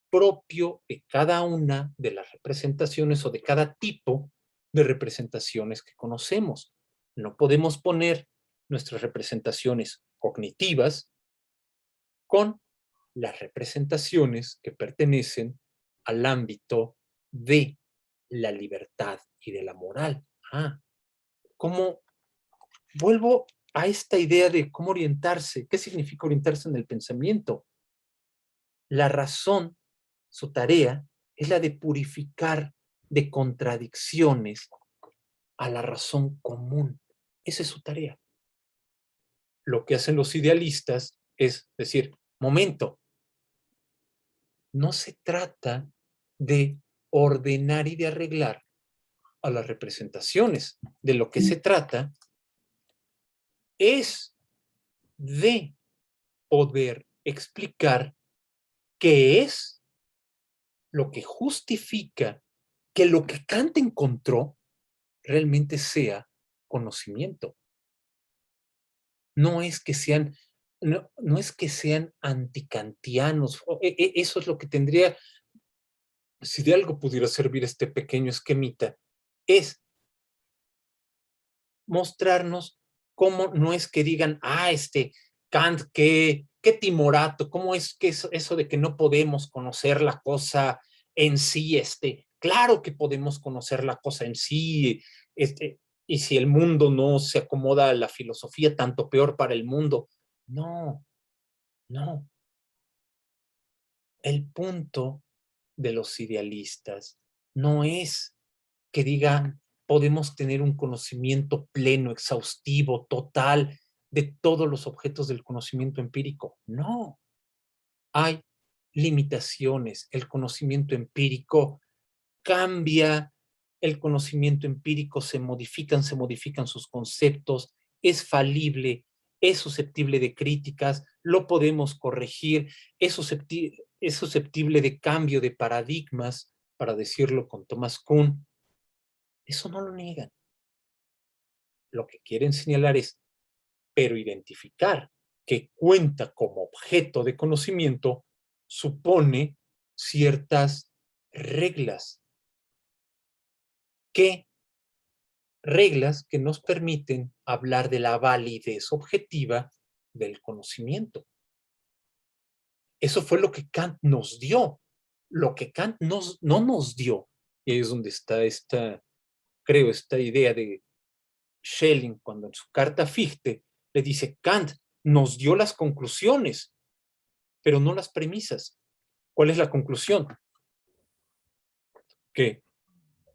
propio de cada una de las representaciones o de cada tipo de representaciones que conocemos. No podemos poner nuestras representaciones cognitivas con las representaciones que pertenecen al ámbito de la libertad y de la moral. ¿Cómo? Vuelvo a esta idea de cómo orientarse. ¿Qué significa orientarse en el pensamiento? La razón, su tarea, es la de purificar de contradicciones a la razón común. Esa es su tarea. Lo que hacen los idealistas es decir, momento, no se trata de ordenar y de arreglar a las representaciones. De lo que se trata es de poder explicar qué es lo que justifica que lo que Kant encontró realmente sea conocimiento. No es que sean, no es que sean antikantianos. Eso es lo que tendría, si de algo pudiera servir este pequeño esquemita, es mostrarnos cómo no es que digan, Kant, qué timorato, cómo es que eso de que no podemos conocer la cosa en sí, claro que podemos conocer la cosa en sí, y si el mundo no se acomoda a la filosofía, tanto peor para el mundo. No, no. El punto de los idealistas no es que digan, podemos tener un conocimiento pleno, exhaustivo, total de todos los objetos del conocimiento empírico. No, hay limitaciones. El conocimiento empírico cambia, el conocimiento empírico se modifican sus conceptos, es falible, es susceptible de críticas, lo podemos corregir, es susceptible de cambio de paradigmas, para decirlo con Thomas Kuhn. Eso no lo niegan. Lo que quieren señalar es, pero identificar que cuenta como objeto de conocimiento supone ciertas reglas que nos permiten hablar de la validez objetiva del conocimiento. Eso fue lo que Kant nos dio. Lo que Kant no nos dio Y ahí es donde está creo, esta idea de Schelling, cuando en su carta a Fichte le dice, Kant nos dio las conclusiones, pero no las premisas. ¿Cuál es la conclusión? Que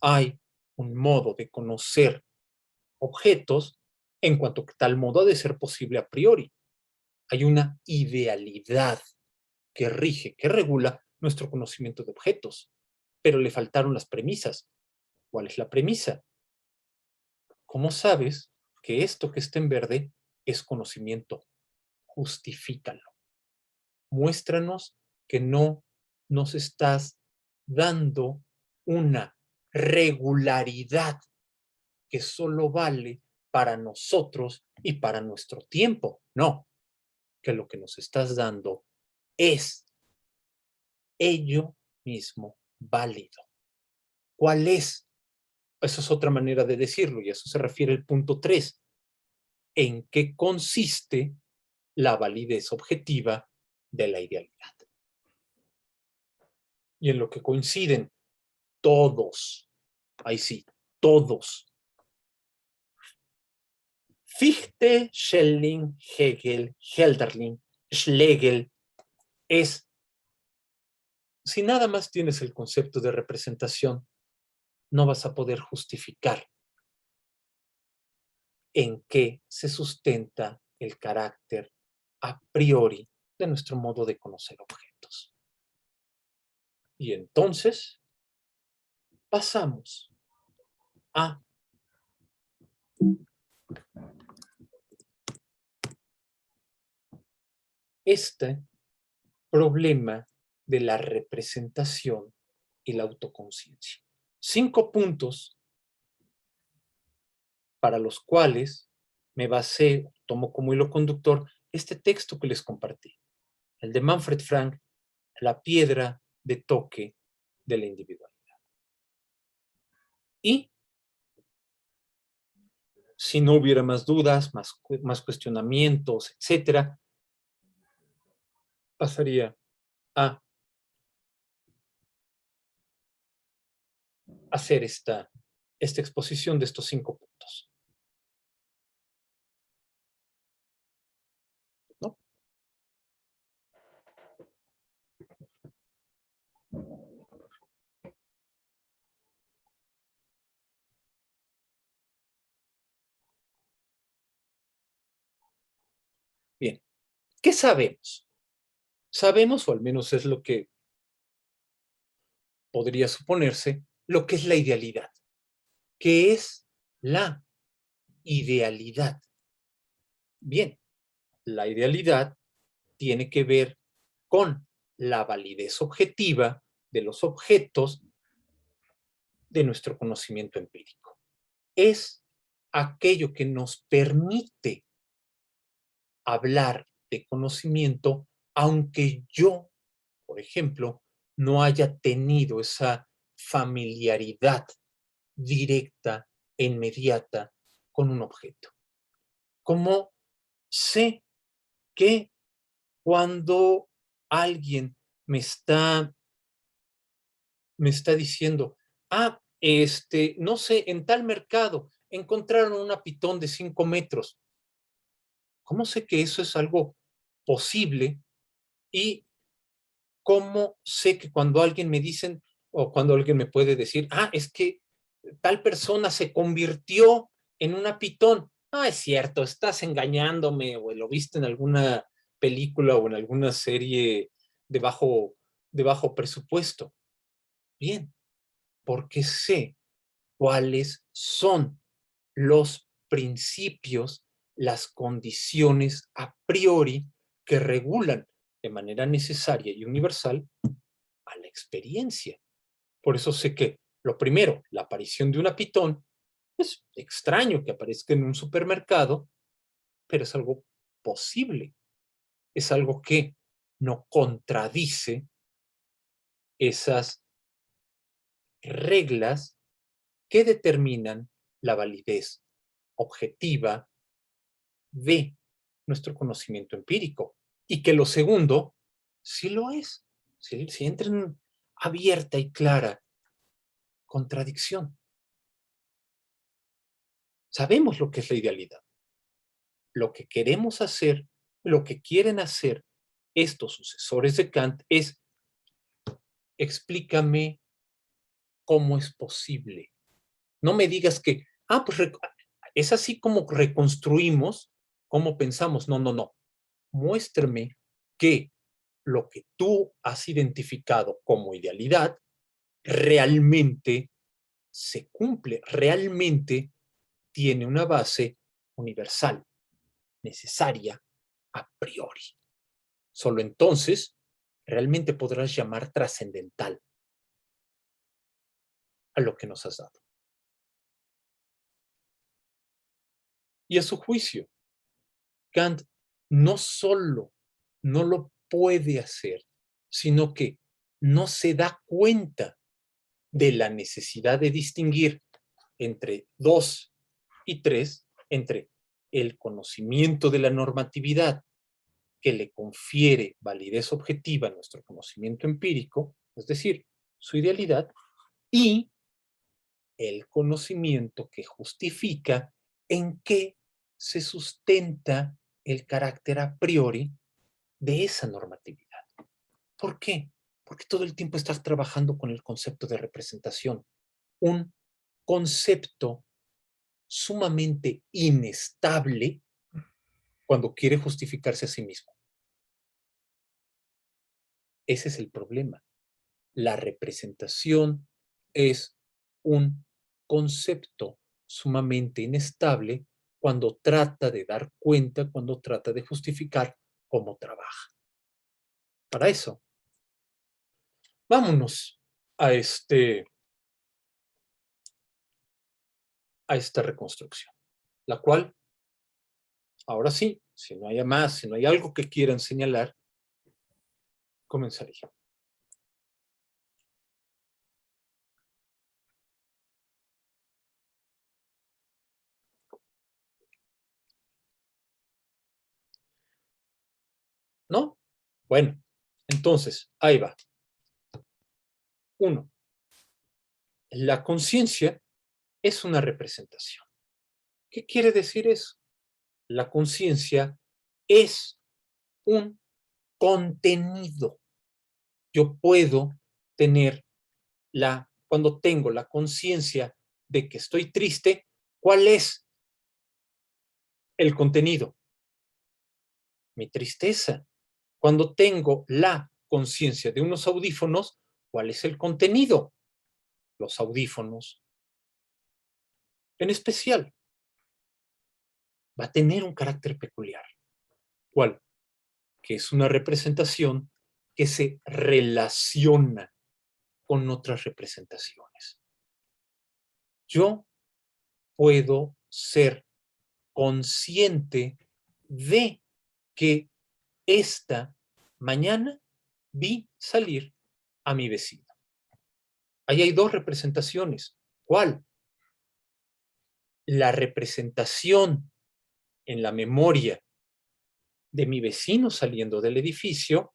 hay un modo de conocer objetos en cuanto que tal modo ha de ser posible a priori. Hay una idealidad que rige, que regula nuestro conocimiento de objetos, pero le faltaron las premisas. ¿Cuál es la premisa? ¿Cómo sabes que esto que está en verde es conocimiento? Justifícalo. Muéstranos que no nos estás dando una regularidad que solo vale para nosotros y para nuestro tiempo. No, que lo que nos estás dando es ello mismo válido. ¿Cuál es? Esa es otra manera de decirlo y a eso se refiere el punto 3. ¿En qué consiste la validez objetiva de la idealidad? Y en lo que coinciden todos, ahí sí, todos. Fichte, Schelling, Hegel, Hölderlin, Schlegel es, si nada más tienes el concepto de representación, no vas a poder justificar en qué se sustenta el carácter a priori de nuestro modo de conocer objetos. Y entonces pasamos a este problema de la representación y la autoconciencia. 5 puntos para los cuales me basé, tomo como hilo conductor este texto que les compartí, el de Manfred Frank, La piedra de toque de la individualidad. Y si no hubiera más dudas, más cuestionamientos, etcétera, pasaría a hacer esta exposición de estos 5 puntos. ¿No? Bien, ¿qué sabemos? Sabemos, o al menos es lo que podría suponerse, lo que es la idealidad. ¿Qué es la idealidad? Bien, la idealidad tiene que ver con la validez objetiva de los objetos de nuestro conocimiento empírico. Es aquello que nos permite hablar de conocimiento, aunque yo, por ejemplo, no haya tenido esa familiaridad directa e inmediata con un objeto. ¿Cómo sé que cuando alguien me está diciendo, no sé, en tal mercado encontraron una pitón de 5 metros? ¿Cómo sé que eso es algo posible? Y cómo sé que cuando alguien me dicen, o cuando alguien me puede decir, es que tal persona se convirtió en una pitón. Es cierto, estás engañándome, o lo viste en alguna película o en alguna serie de bajo presupuesto. Bien, porque sé cuáles son los principios, las condiciones a priori que regulan de manera necesaria y universal a la experiencia. Por eso sé que, lo primero, la aparición de una pitón es extraño que aparezca en un supermercado, pero es algo posible. Es algo que no contradice esas reglas que determinan la validez objetiva de nuestro conocimiento empírico. Y que lo segundo, sí lo es. Si entra abierta y clara contradicción. Sabemos lo que es la idealidad. Lo que queremos hacer, lo que quieren hacer estos sucesores de Kant es: explícame cómo es posible. No me digas que, pues es así como reconstruimos, cómo pensamos. No, no, no. Muéstrame que lo que tú has identificado como idealidad realmente se cumple, realmente tiene una base universal, necesaria, a priori. Solo entonces realmente podrás llamar trascendental a lo que nos has dado. Y a su juicio, Kant no solo no lo puede hacer, sino que no se da cuenta de la necesidad de distinguir entre 2 y 3, entre el conocimiento de la normatividad que le confiere validez objetiva a nuestro conocimiento empírico, es decir, su idealidad, y el conocimiento que justifica en qué se sustenta el carácter a priori de esa normatividad. ¿Por qué? Porque todo el tiempo estás trabajando con el concepto de representación, un concepto sumamente inestable cuando quiere justificarse a sí mismo. Ese es el problema. La representación es un concepto sumamente inestable cuando trata de dar cuenta, cuando trata de justificar cómo trabaja. Para eso, vámonos a esta reconstrucción, la cual, ahora sí, si no hay más, si no hay algo que quieran señalar, comenzaría. ¿No? Bueno, entonces, ahí va. 1. La conciencia es una representación. ¿Qué quiere decir eso? La conciencia es un contenido. Yo puedo tener cuando tengo la conciencia de que estoy triste, ¿cuál es el contenido? Mi tristeza. Cuando tengo la conciencia de unos audífonos, ¿cuál es el contenido? Los audífonos. En especial, va a tener un carácter peculiar. ¿Cuál? Que es una representación que se relaciona con otras representaciones. Yo puedo ser consciente de que esta mañana vi salir a mi vecino. Ahí hay 2 representaciones. ¿Cuál? La representación en la memoria de mi vecino saliendo del edificio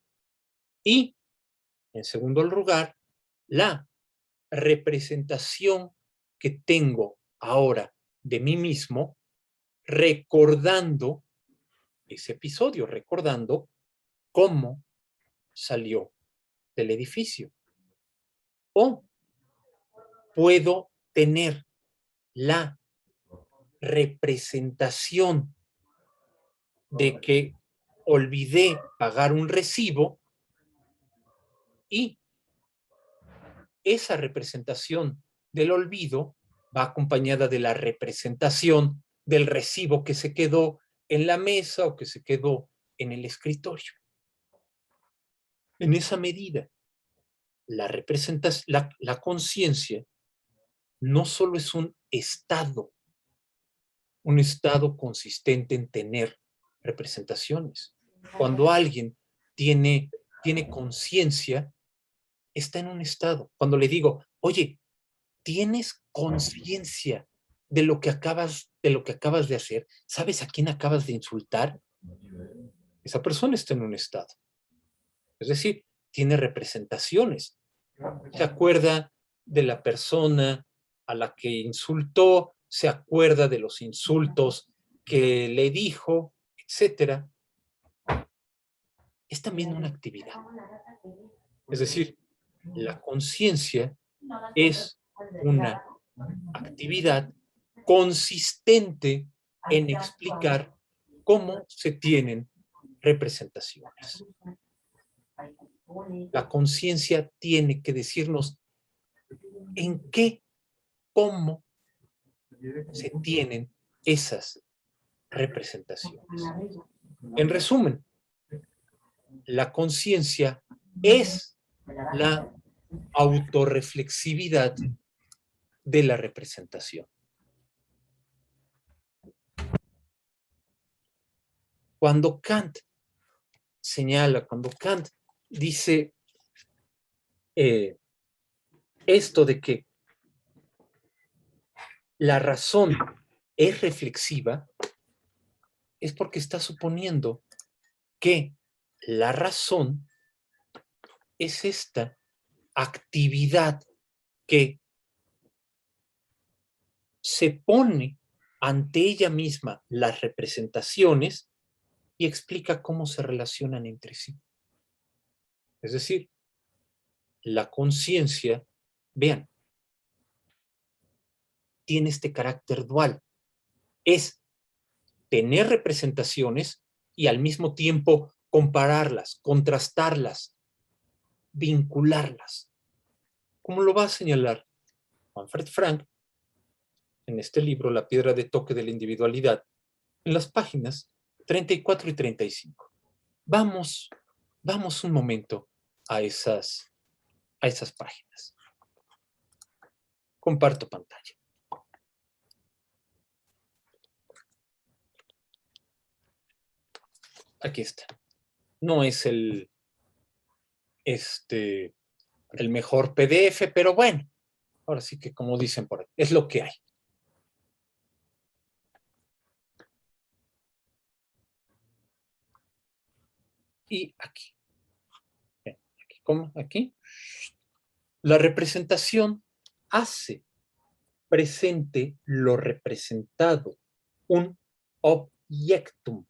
y, en segundo lugar, la representación que tengo ahora de mí mismo recordando ese episodio, recordando cómo salió del edificio. O puedo tener la representación de que olvidé pagar un recibo y esa representación del olvido va acompañada de la representación del recibo que se quedó en la mesa o que se quedó en el escritorio. En esa medida, la conciencia no solo es un estado consistente en tener representaciones. Cuando alguien tiene conciencia, está en un estado. Cuando le digo, oye, ¿tienes conciencia de lo que acabas de hacer? ¿Sabes a quién acabas de insultar? Esa persona está en un estado. Es decir, tiene representaciones. ¿Se acuerda de la persona a la que insultó, se acuerda de los insultos que le dijo, etcétera. Es también una actividad. Es decir, la conciencia es una actividad consistente en explicar cómo se tienen representaciones. La conciencia tiene que decirnos en qué, cómo se tienen esas representaciones. En resumen, la conciencia es la autorreflexividad de la representación. Cuando Kant dice esto de que la razón es reflexiva, es porque está suponiendo que la razón es esta actividad que se pone ante ella misma las representaciones y explica cómo se relacionan entre sí. Es decir, la conciencia, vean, tiene este carácter dual. Es tener representaciones y al mismo tiempo compararlas, contrastarlas, vincularlas. Como lo va a señalar Manfred Frank en este libro, La piedra de toque de la individualidad, en las páginas 34 y 35. Vamos un momento a esas páginas. Comparto pantalla. Aquí está. No es el mejor PDF, pero bueno, ahora sí que como dicen por ahí, es lo que hay. Y aquí. ¿Cómo? Aquí. La representación hace presente lo representado, un objectum.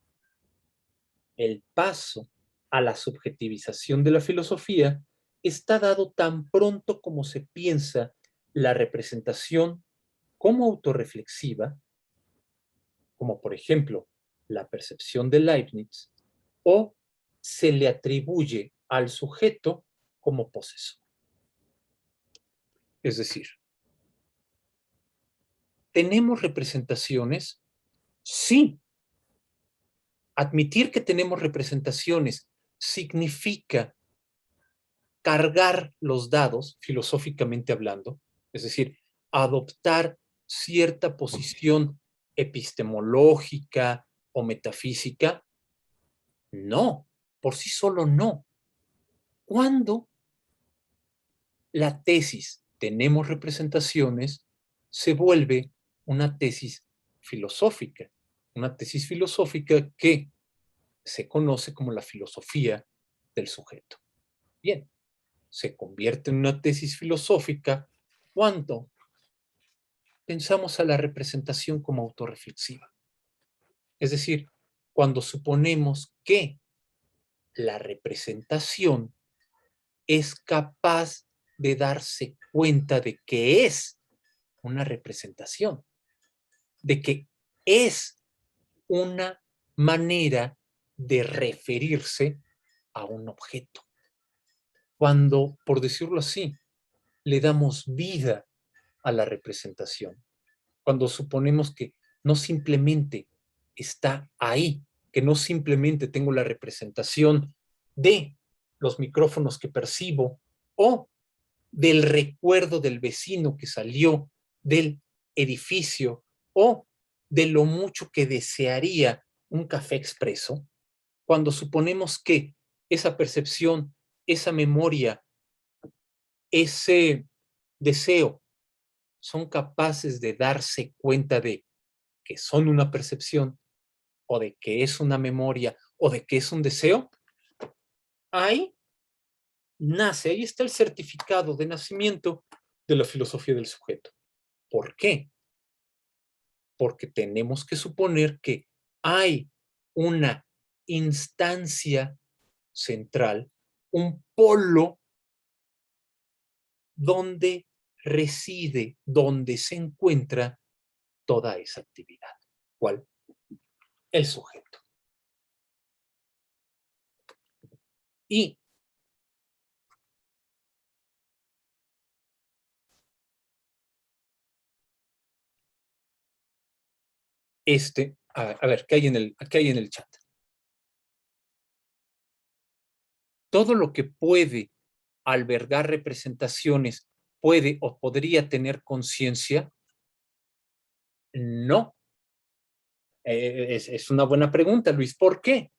El paso a la subjetivización de la filosofía está dado tan pronto como se piensa la representación como autorreflexiva, como por ejemplo la percepción de Leibniz, o se le atribuye al sujeto como posesor. Es decir, ¿tenemos representaciones? Sí. Admitir que tenemos representaciones significa cargar los dados, filosóficamente hablando, es decir, adoptar cierta posición epistemológica o metafísica. No, por sí solo no. Cuando la tesis tenemos representaciones, se vuelve una tesis filosófica que se conoce como la filosofía del sujeto. Bien, se convierte en una tesis filosófica cuando pensamos a la representación como autorreflexiva. Es decir, cuando suponemos que la representación es capaz de darse cuenta de que es una representación, de que es una manera de referirse a un objeto. Cuando, por decirlo así, le damos vida a la representación, cuando suponemos que no simplemente está ahí, que no simplemente tengo la representación de los micrófonos que percibo o del recuerdo del vecino que salió del edificio o de lo mucho que desearía un café expreso, cuando suponemos que esa percepción, esa memoria, ese deseo son capaces de darse cuenta de que son una percepción o de que es una memoria o de que es un deseo, ahí nace, ahí está el certificado de nacimiento de la filosofía del sujeto. ¿Por qué? Porque tenemos que suponer que hay una instancia central, un polo donde reside, donde se encuentra toda esa actividad. ¿Cuál? El sujeto. Y a ver, ¿qué hay en el chat? Todo lo que puede albergar representaciones puede o podría tener conciencia. No. Es una buena pregunta, Luis. ¿Por qué?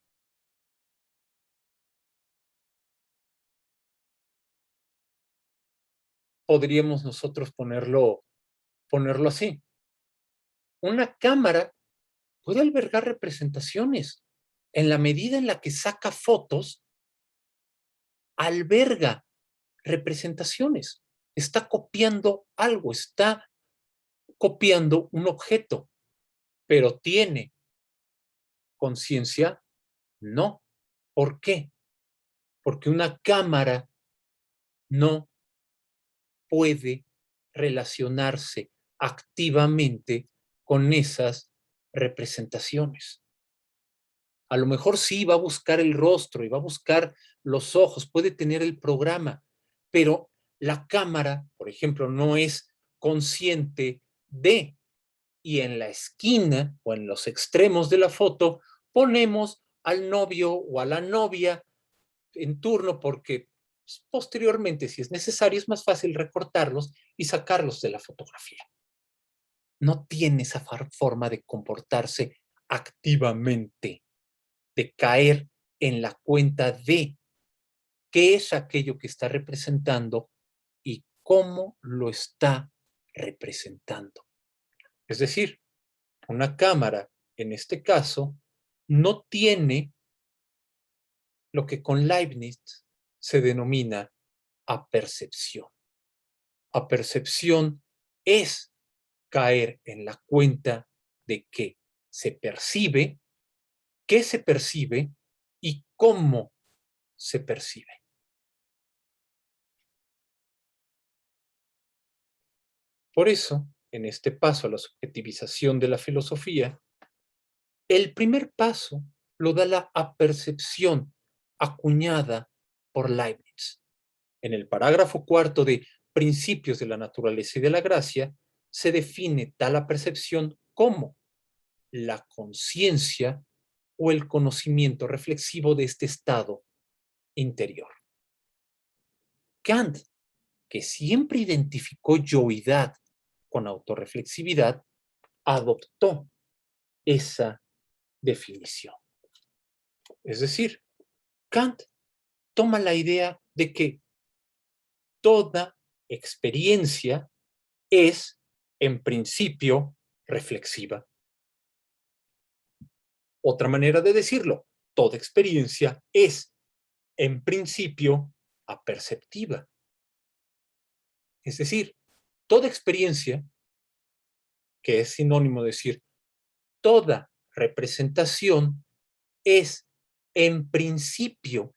Podríamos nosotros ponerlo así. Una cámara puede albergar representaciones. En la medida en la que saca fotos, alberga representaciones. Está copiando algo, está copiando un objeto, pero ¿tiene conciencia? No. ¿Por qué? Porque una cámara no puede relacionarse activamente con esas representaciones. A lo mejor sí va a buscar el rostro y va a buscar los ojos, puede tener el programa, pero la cámara, por ejemplo, no es consciente de, y en la esquina o en los extremos de la foto ponemos al novio o a la novia en turno porque posteriormente, si es necesario, es más fácil recortarlos y sacarlos de la fotografía. No tiene esa forma de comportarse activamente, de caer en la cuenta de qué es aquello que está representando y cómo lo está representando. Es decir, una cámara, en este caso, no tiene lo que con Leibniz se denomina apercepción. Apercepción es caer en la cuenta de que se percibe, qué se percibe y cómo se percibe. Por eso, en este paso a la subjetivización de la filosofía, el primer paso lo da la apercepción acuñada por Leibniz. En el parágrafo cuarto de Principios de la Naturaleza y de la Gracia, se define tal apercepción como la conciencia o el conocimiento reflexivo de este estado interior. Kant, que siempre identificó yoidad con autorreflexividad, adoptó esa definición. Es decir, Kant toma la idea de que toda experiencia es, en principio, reflexiva. Otra manera de decirlo, toda experiencia es, en principio, aperceptiva. Es decir, toda experiencia, que es sinónimo de decir, toda representación es, en principio,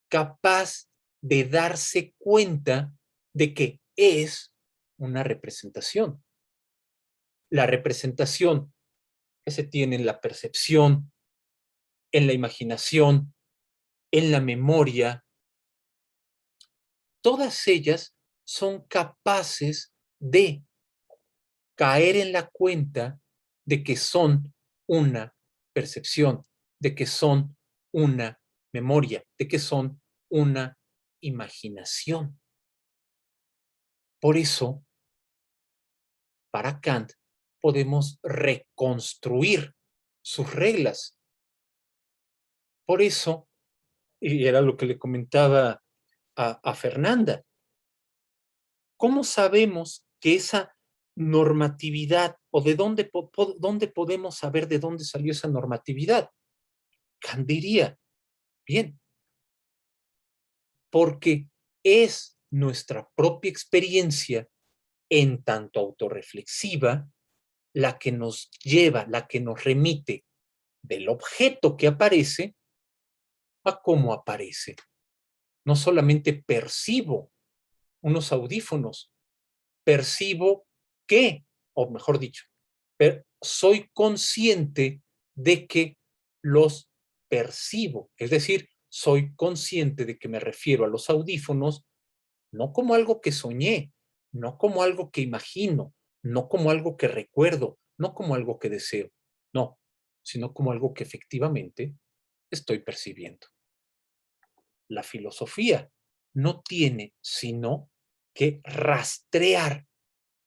capaz de darse cuenta de que es una representación. La representación que se tiene en la percepción, en la imaginación, en la memoria, todas ellas son capaces de caer en la cuenta de que son una percepción, de que son una memoria, de que son una imaginación. Por eso, para Kant, podemos reconstruir sus reglas. Por eso, y era lo que le comentaba a Fernanda, ¿cómo sabemos que esa normatividad o de dónde podemos saber de dónde salió esa normatividad? Kant diría, bien, porque es nuestra propia experiencia, en tanto autorreflexiva, la que nos lleva, la que nos remite del objeto que aparece a cómo aparece. No solamente percibo unos audífonos, percibo que, o mejor dicho, soy consciente de que los percibo. Es decir, soy consciente de que me refiero a los audífonos no como algo que soñé, no como algo que imagino, no como algo que recuerdo, no como algo que deseo, no, sino como algo que efectivamente estoy percibiendo. La filosofía no tiene sino que rastrear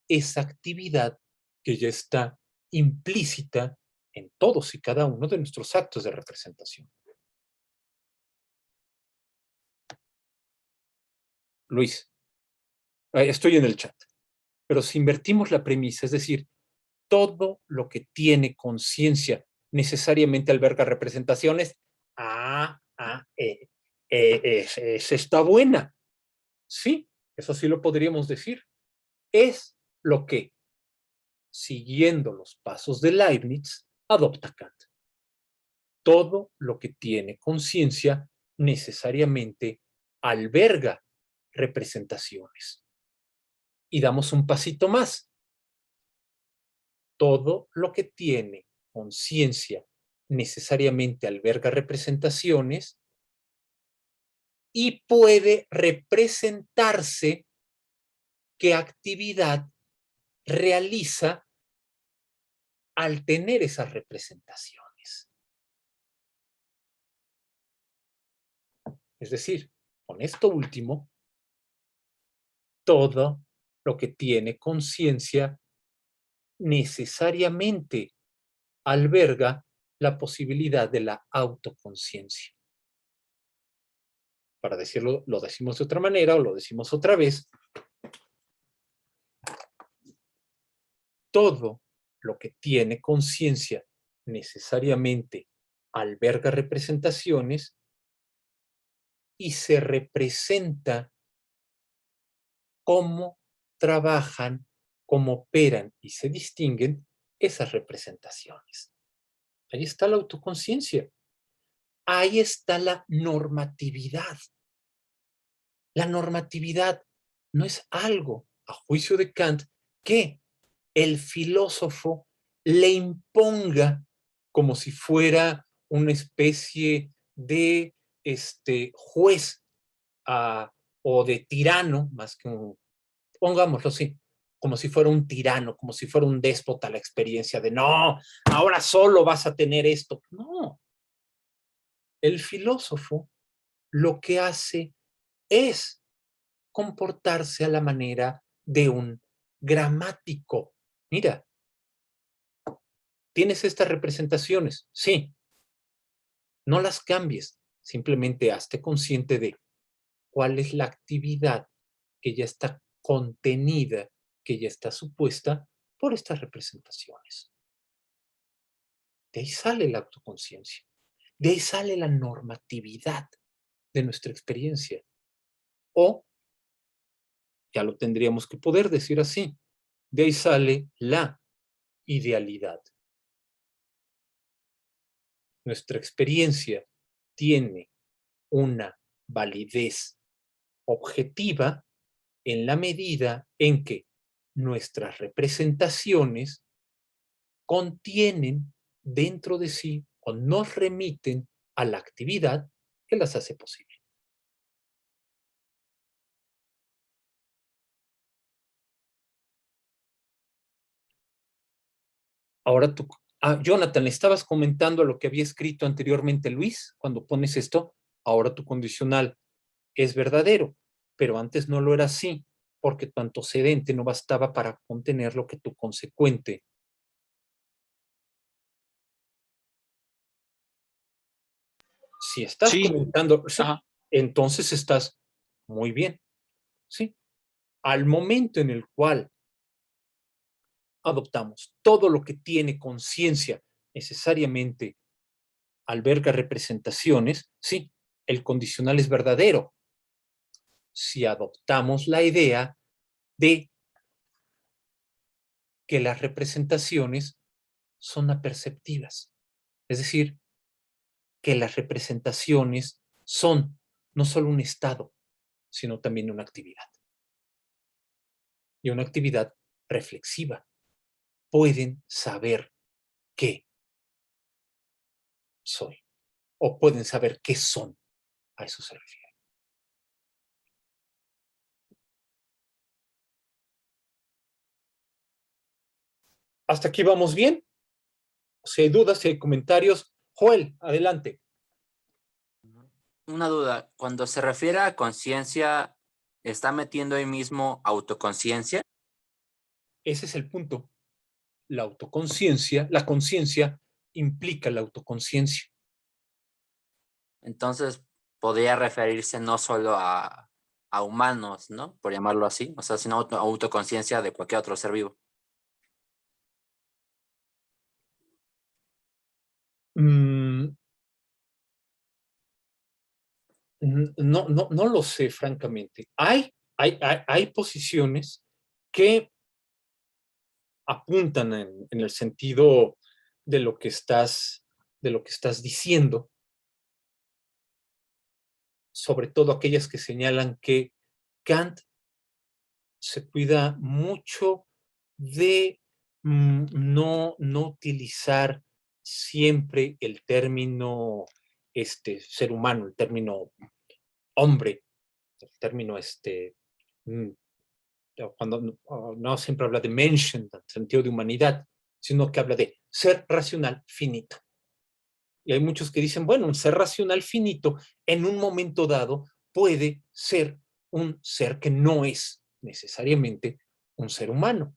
esa actividad que ya está implícita en todos y cada uno de nuestros actos de representación. Luis, estoy en el chat, pero si invertimos la premisa, es decir, todo lo que tiene conciencia necesariamente alberga representaciones, esa está buena. Sí, eso sí lo podríamos decir. Es lo que, siguiendo los pasos de Leibniz, adopta Kant. Todo lo que tiene conciencia necesariamente alberga representaciones. Y damos un pasito más. Todo lo que tiene conciencia necesariamente alberga representaciones y puede representarse qué actividad realiza al tener esas representaciones. Es decir, con esto último, todo lo que tiene conciencia necesariamente alberga la posibilidad de la autoconciencia. Para decirlo, lo decimos de otra manera o lo decimos otra vez. Todo lo que tiene conciencia necesariamente alberga representaciones y se representa cómo trabajan, cómo operan y se distinguen esas representaciones. Ahí está la autoconciencia. Ahí está la normatividad. La normatividad no es algo, a juicio de Kant, que el filósofo le imponga como si fuera una especie de juez o de tirano, más que un, pongámoslo así, como si fuera un tirano, como si fuera un déspota la experiencia de no, ahora solo vas a tener esto. No, el filósofo lo que hace es comportarse a la manera de un gramático. Mira, ¿tienes estas representaciones? Sí. No las cambies, simplemente hazte consciente de cuál es la actividad que ya está contenida, que ya está supuesta por estas representaciones. De ahí sale la autoconciencia, de ahí sale la normatividad de nuestra experiencia. O, ya lo tendríamos que poder decir así, de ahí sale la idealidad. Nuestra experiencia tiene una validez objetiva en la medida en que nuestras representaciones contienen dentro de sí o nos remiten a la actividad que las hace posible. Ahora tú, Jonathan, le estabas comentando lo que había escrito anteriormente Luis, cuando pones esto, ahora tu condicional es verdadero, pero antes no lo era así, porque tu antecedente no bastaba para contener lo que tu consecuente. Si estás Sí, comentando, sí, ajá. entonces estás muy bien, ¿sí? Al momento en el cual adoptamos todo lo que tiene conciencia necesariamente alberga representaciones, sí, el condicional es verdadero. si adoptamos la idea de que las representaciones son aperceptivas. Es decir, que las representaciones son no solo un estado, sino también una actividad. Y una actividad reflexiva. Pueden saber qué soy o pueden saber qué son. A eso se refiere. ¿Hasta aquí vamos bien? Si hay dudas, si hay comentarios, Joel, adelante. Una duda, cuando se refiere a conciencia, ¿está metiendo ahí mismo autoconciencia? Ese es el punto. La autoconciencia, la conciencia implica la autoconciencia. Entonces, podría referirse no solo a humanos, ¿no? Por llamarlo así, o sea, sino autoconciencia de cualquier otro ser vivo. No lo sé, francamente. Hay posiciones que apuntan en el sentido de lo que estás diciendo, sobre todo aquellas que señalan que Kant se cuida mucho de no utilizar siempre el término ser humano, el término hombre, el término cuando no siempre habla de Menschen, en sentido de humanidad, sino que habla de ser racional finito. Y hay muchos que dicen, bueno, un ser racional finito en un momento dado puede ser un ser que no es necesariamente un ser humano.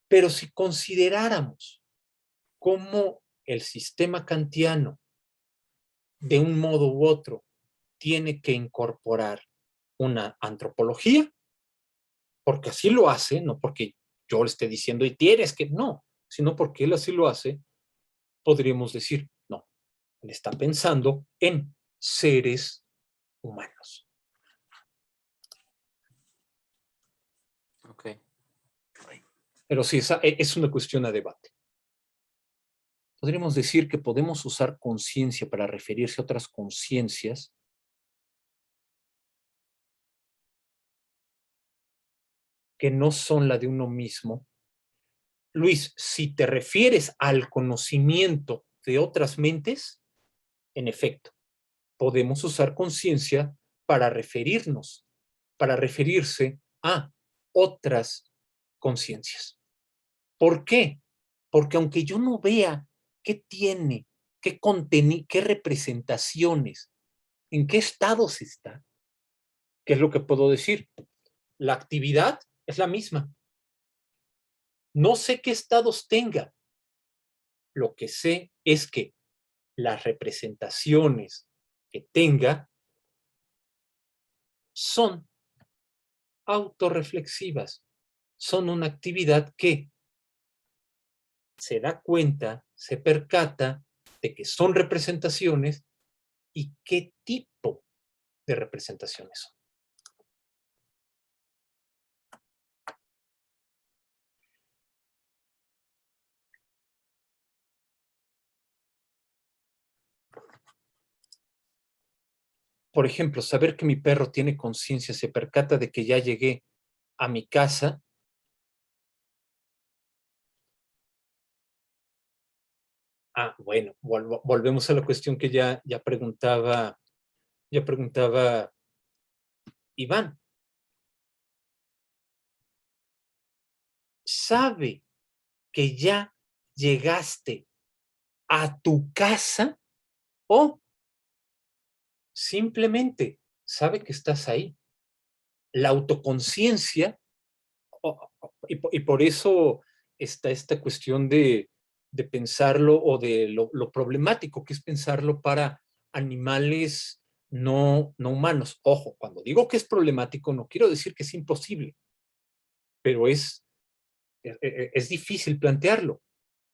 Pero si consideráramos cómo el sistema kantiano, de un modo u otro, tiene que incorporar una antropología, porque así lo hace, no porque yo le esté diciendo y tienes que, no, sino porque él así lo hace, podríamos decir, no, él está pensando en seres humanos. Ok. Pero sí, esa es una cuestión a debate. Podríamos decir que podemos usar conciencia para referirse a otras conciencias que no son la de uno mismo. Luis, si te refieres al conocimiento de otras mentes, en efecto, podemos usar conciencia para referirnos, para referirse a otras conciencias. ¿Por qué? Porque aunque yo no vea qué tiene, qué contenido, qué representaciones, en qué estados está, ¿qué es lo que puedo decir? La actividad es la misma. No sé qué estados tenga. Lo que sé es que las representaciones que tenga son autorreflexivas, son una actividad que se da cuenta, se percata de que son representaciones y qué tipo de representaciones son. Por ejemplo, saber que mi perro tiene conciencia, se percata de que ya llegué a mi casa. Bueno, volvemos a la cuestión que ya preguntaba Iván. Sabe que ya llegaste a tu casa o simplemente sabe que estás ahí. La autoconciencia, y por eso está esta cuestión de pensarlo o de lo problemático que es pensarlo para animales no humanos. Ojo, cuando digo que es problemático, no quiero decir que es imposible, pero es difícil plantearlo,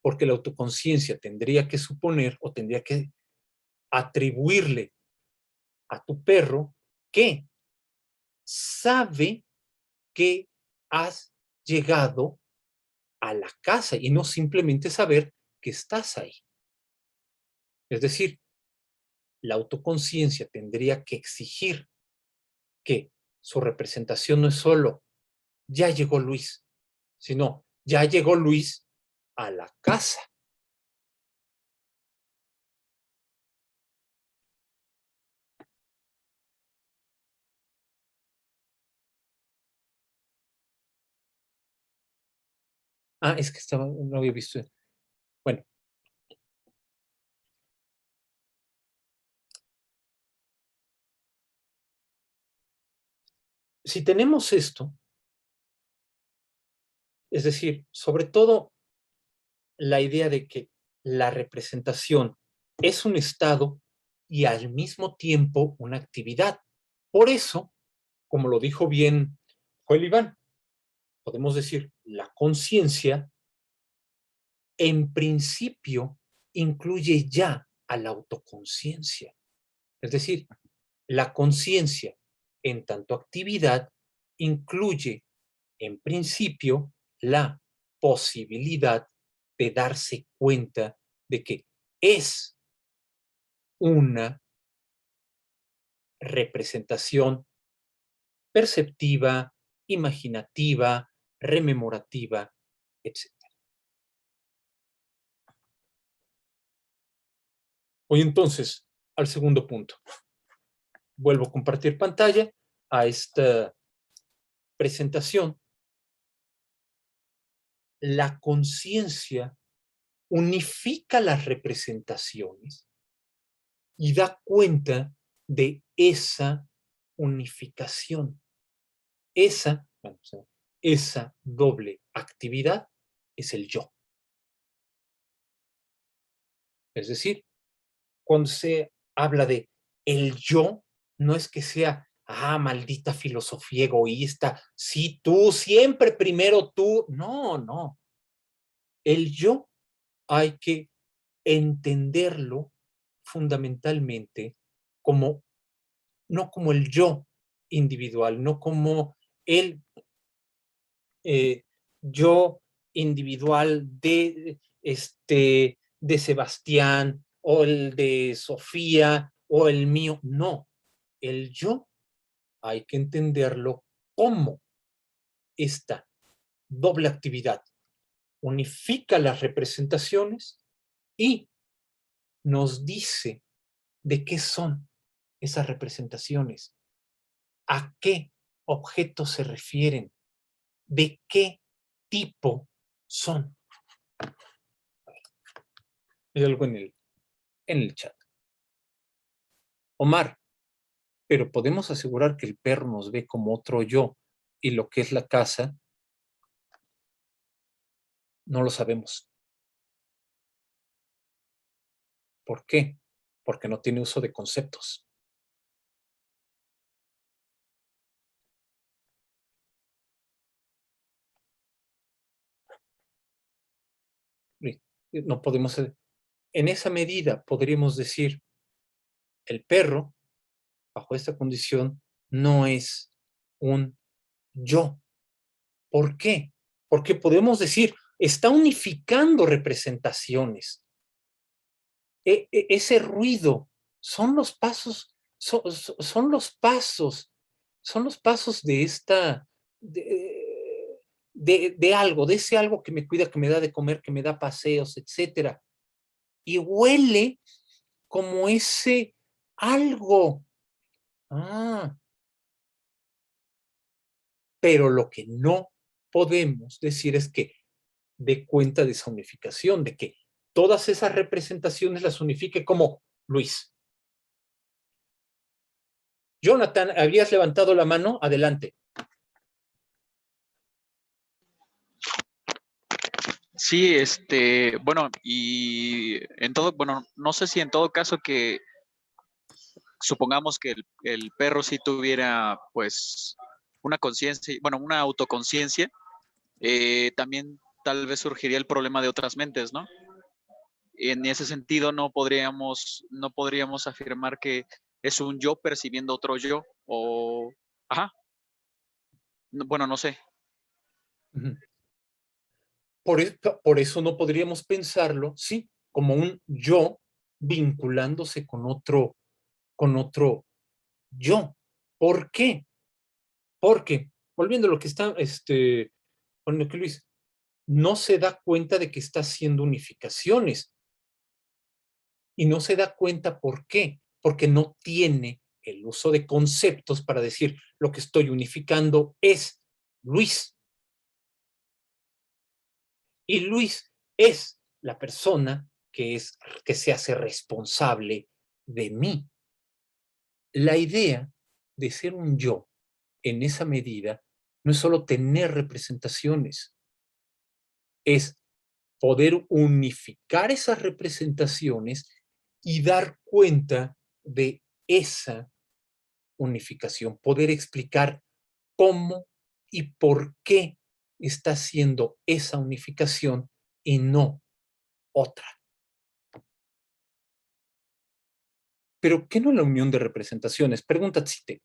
porque la autoconciencia tendría que suponer o tendría que atribuirle a tu perro que sabe que has llegado a la casa y no simplemente saber que estás ahí. Es decir, la autoconciencia tendría que exigir que su representación no es solo ya llegó Luis, sino ya llegó Luis a la casa. Ah, es que no había visto. Bueno. Si tenemos esto, es decir, sobre todo la idea de que la representación es un estado y al mismo tiempo una actividad. Por eso, como lo dijo bien Joel Iván, podemos decir, la conciencia en principio incluye ya a la autoconciencia. Es decir, la conciencia en tanto actividad incluye en principio la posibilidad de darse cuenta de que es una representación perceptiva, imaginativa, rememorativa, etc. Voy entonces al segundo punto. Vuelvo a compartir pantalla a esta presentación. La conciencia unifica las representaciones y da cuenta de esa unificación. Esa doble actividad es el yo. Es decir, cuando se habla de el yo, no es que sea, maldita filosofía egoísta, sí, tú, siempre primero tú. No, no. El yo hay que entenderlo fundamentalmente como, no como el yo individual, no como el yo individual de Sebastián o el de Sofía o el mío. No, el yo hay que entenderlo como esta doble actividad. Unifica las representaciones y nos dice de qué son esas representaciones, a qué objetos se refieren, de qué tipo son. Hay algo en el chat. Omar, pero podemos asegurar que el perro nos ve como otro yo y lo que es la casa, no lo sabemos. ¿Por qué? Porque no tiene uso de conceptos. No podemos, en esa medida podríamos decir, el perro, bajo esta condición, no es un yo. ¿Por qué? Porque podemos decir, está unificando representaciones. Ese ruido son los pasos, son los pasos de esta, de algo, de ese algo que me cuida, que me da de comer, que me da paseos, etcétera. Y huele como ese algo. Pero lo que no podemos decir es que dé cuenta de esa unificación, de que todas esas representaciones las unifique como Luis. Jonathan, habías levantado la mano, adelante. Sí, bueno, y en todo, bueno, no sé si en todo caso que supongamos que el perro sí tuviera, pues, una conciencia, bueno, una autoconciencia, también tal vez surgiría el problema de otras mentes, ¿no? En ese sentido no podríamos afirmar que es un yo percibiendo otro yo, o, ajá, bueno, no sé. Ujú. Por eso no podríamos pensarlo, sí, como un yo vinculándose con otro yo. ¿Por qué? Porque, volviendo a lo que está, con lo que Luis, no se da cuenta de que está haciendo unificaciones y no se da cuenta por qué, porque no tiene el uso de conceptos para decir lo que estoy unificando es Luis. Y Luis es la persona que se hace responsable de mí. La idea de ser un yo en esa medida no es solo tener representaciones, es poder unificar esas representaciones y dar cuenta de esa unificación, poder explicar cómo y por qué está haciendo esa unificación y no otra. Pero ¿qué no la unión de representaciones? Pregunta Tzite.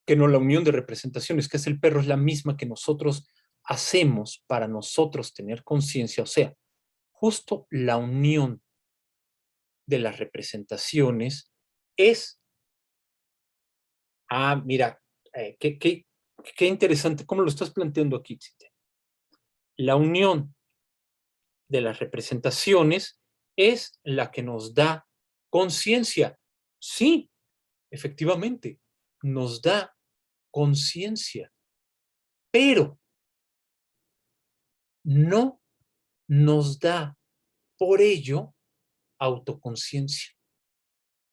¿Qué no la unión de representaciones que es el perro es la misma que nosotros hacemos para nosotros tener conciencia? O sea, justo la unión de las representaciones es, mira, qué interesante, ¿cómo lo estás planteando aquí, Tzite? La unión de las representaciones es la que nos da conciencia. Sí, efectivamente, nos da conciencia, pero no nos da por ello autoconciencia.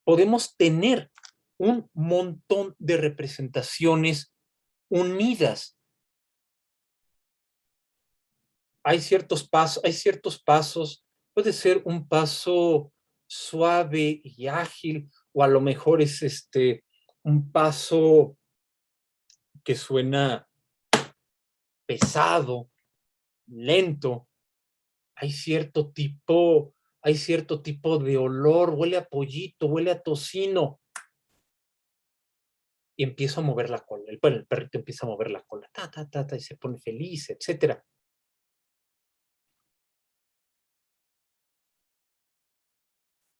Podemos tener un montón de representaciones unidas. Hay ciertos pasos, puede ser un paso suave y ágil, o a lo mejor es un paso que suena pesado, lento. Hay cierto tipo de olor, huele a pollito, huele a tocino, y empiezo a mover la cola. El perrito empieza a mover la cola, y se pone feliz, etcétera.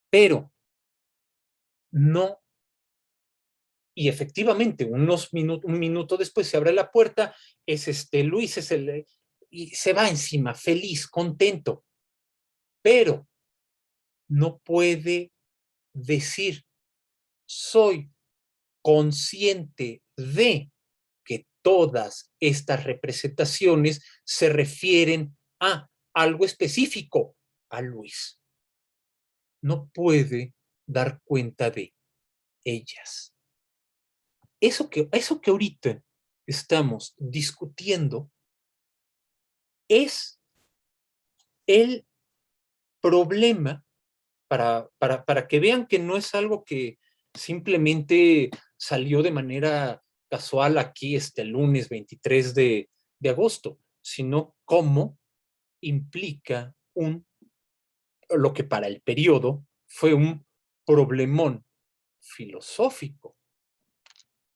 Pero no, y efectivamente, un minuto después se abre la puerta, es Luis, y se va encima, feliz, contento, pero no puede decir, soy consciente de que todas estas representaciones se refieren a algo específico, a Luis. No puede dar cuenta de ellas. Eso que ahorita estamos discutiendo es el problema para que vean que no es algo que simplemente salió de manera casual aquí este lunes 23 de agosto, sino cómo implica lo que para el periodo fue un problemón filosófico.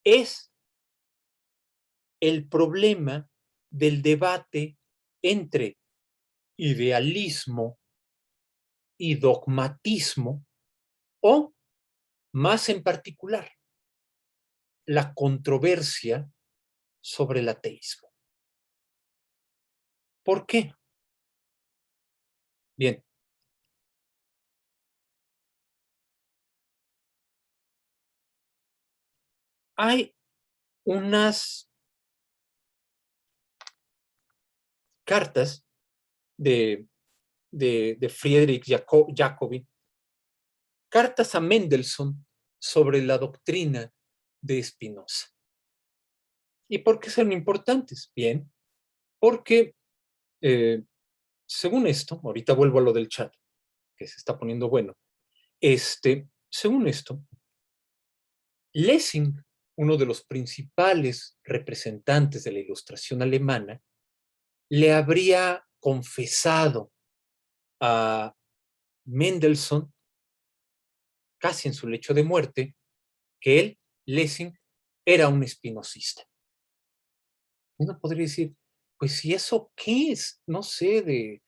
Es el problema del debate entre idealismo y dogmatismo, o, más en particular, la controversia sobre el ateísmo. ¿Por qué? Bien. Hay unas cartas de Friedrich Jacobi, cartas a Mendelssohn sobre la doctrina de Spinoza. ¿Y por qué son importantes? Bien, porque según esto, ahorita vuelvo a lo del chat, que se está poniendo bueno, según esto, Lessing, uno de los principales representantes de la Ilustración alemana, le habría confesado a Mendelssohn, casi en su lecho de muerte, que él, Lessing, era un espinosista. Uno podría decir, pues si eso qué es, no sé,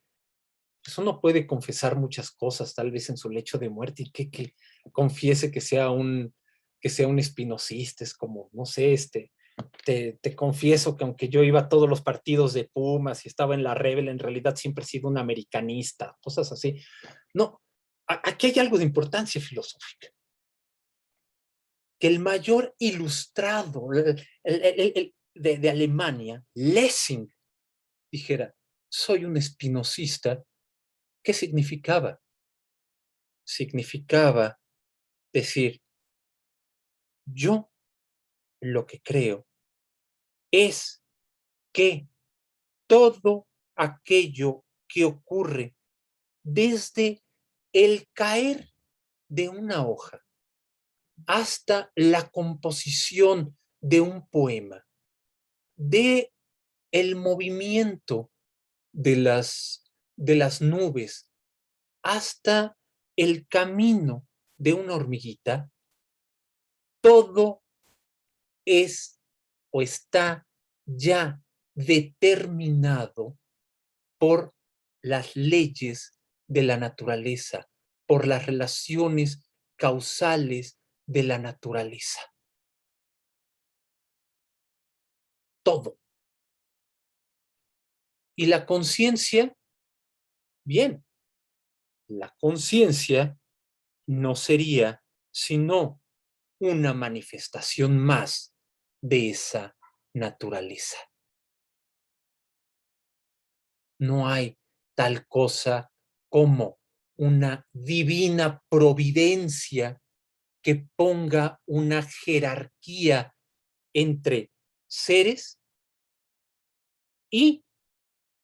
pues uno puede confesar muchas cosas, tal vez en su lecho de muerte, y que confiese que sea un espinosista, es como, no sé, te confieso que aunque yo iba a todos los partidos de Pumas y estaba en la Rebel, en realidad siempre he sido un americanista, cosas así. No, aquí hay algo de importancia filosófica. Que el mayor ilustrado de Alemania, Lessing, dijera, soy un espinosista, ¿qué significaba? Significaba decir, yo lo que creo es que todo aquello que ocurre desde el caer de una hoja hasta la composición de un poema, de el movimiento de las nubes hasta el camino de una hormiguita, todo es o está ya determinado por las leyes de la naturaleza, por las relaciones causales de la naturaleza. Todo. Y la conciencia, bien, la conciencia no sería sino una manifestación más de esa naturaleza. No hay tal cosa como una divina providencia que ponga una jerarquía entre seres y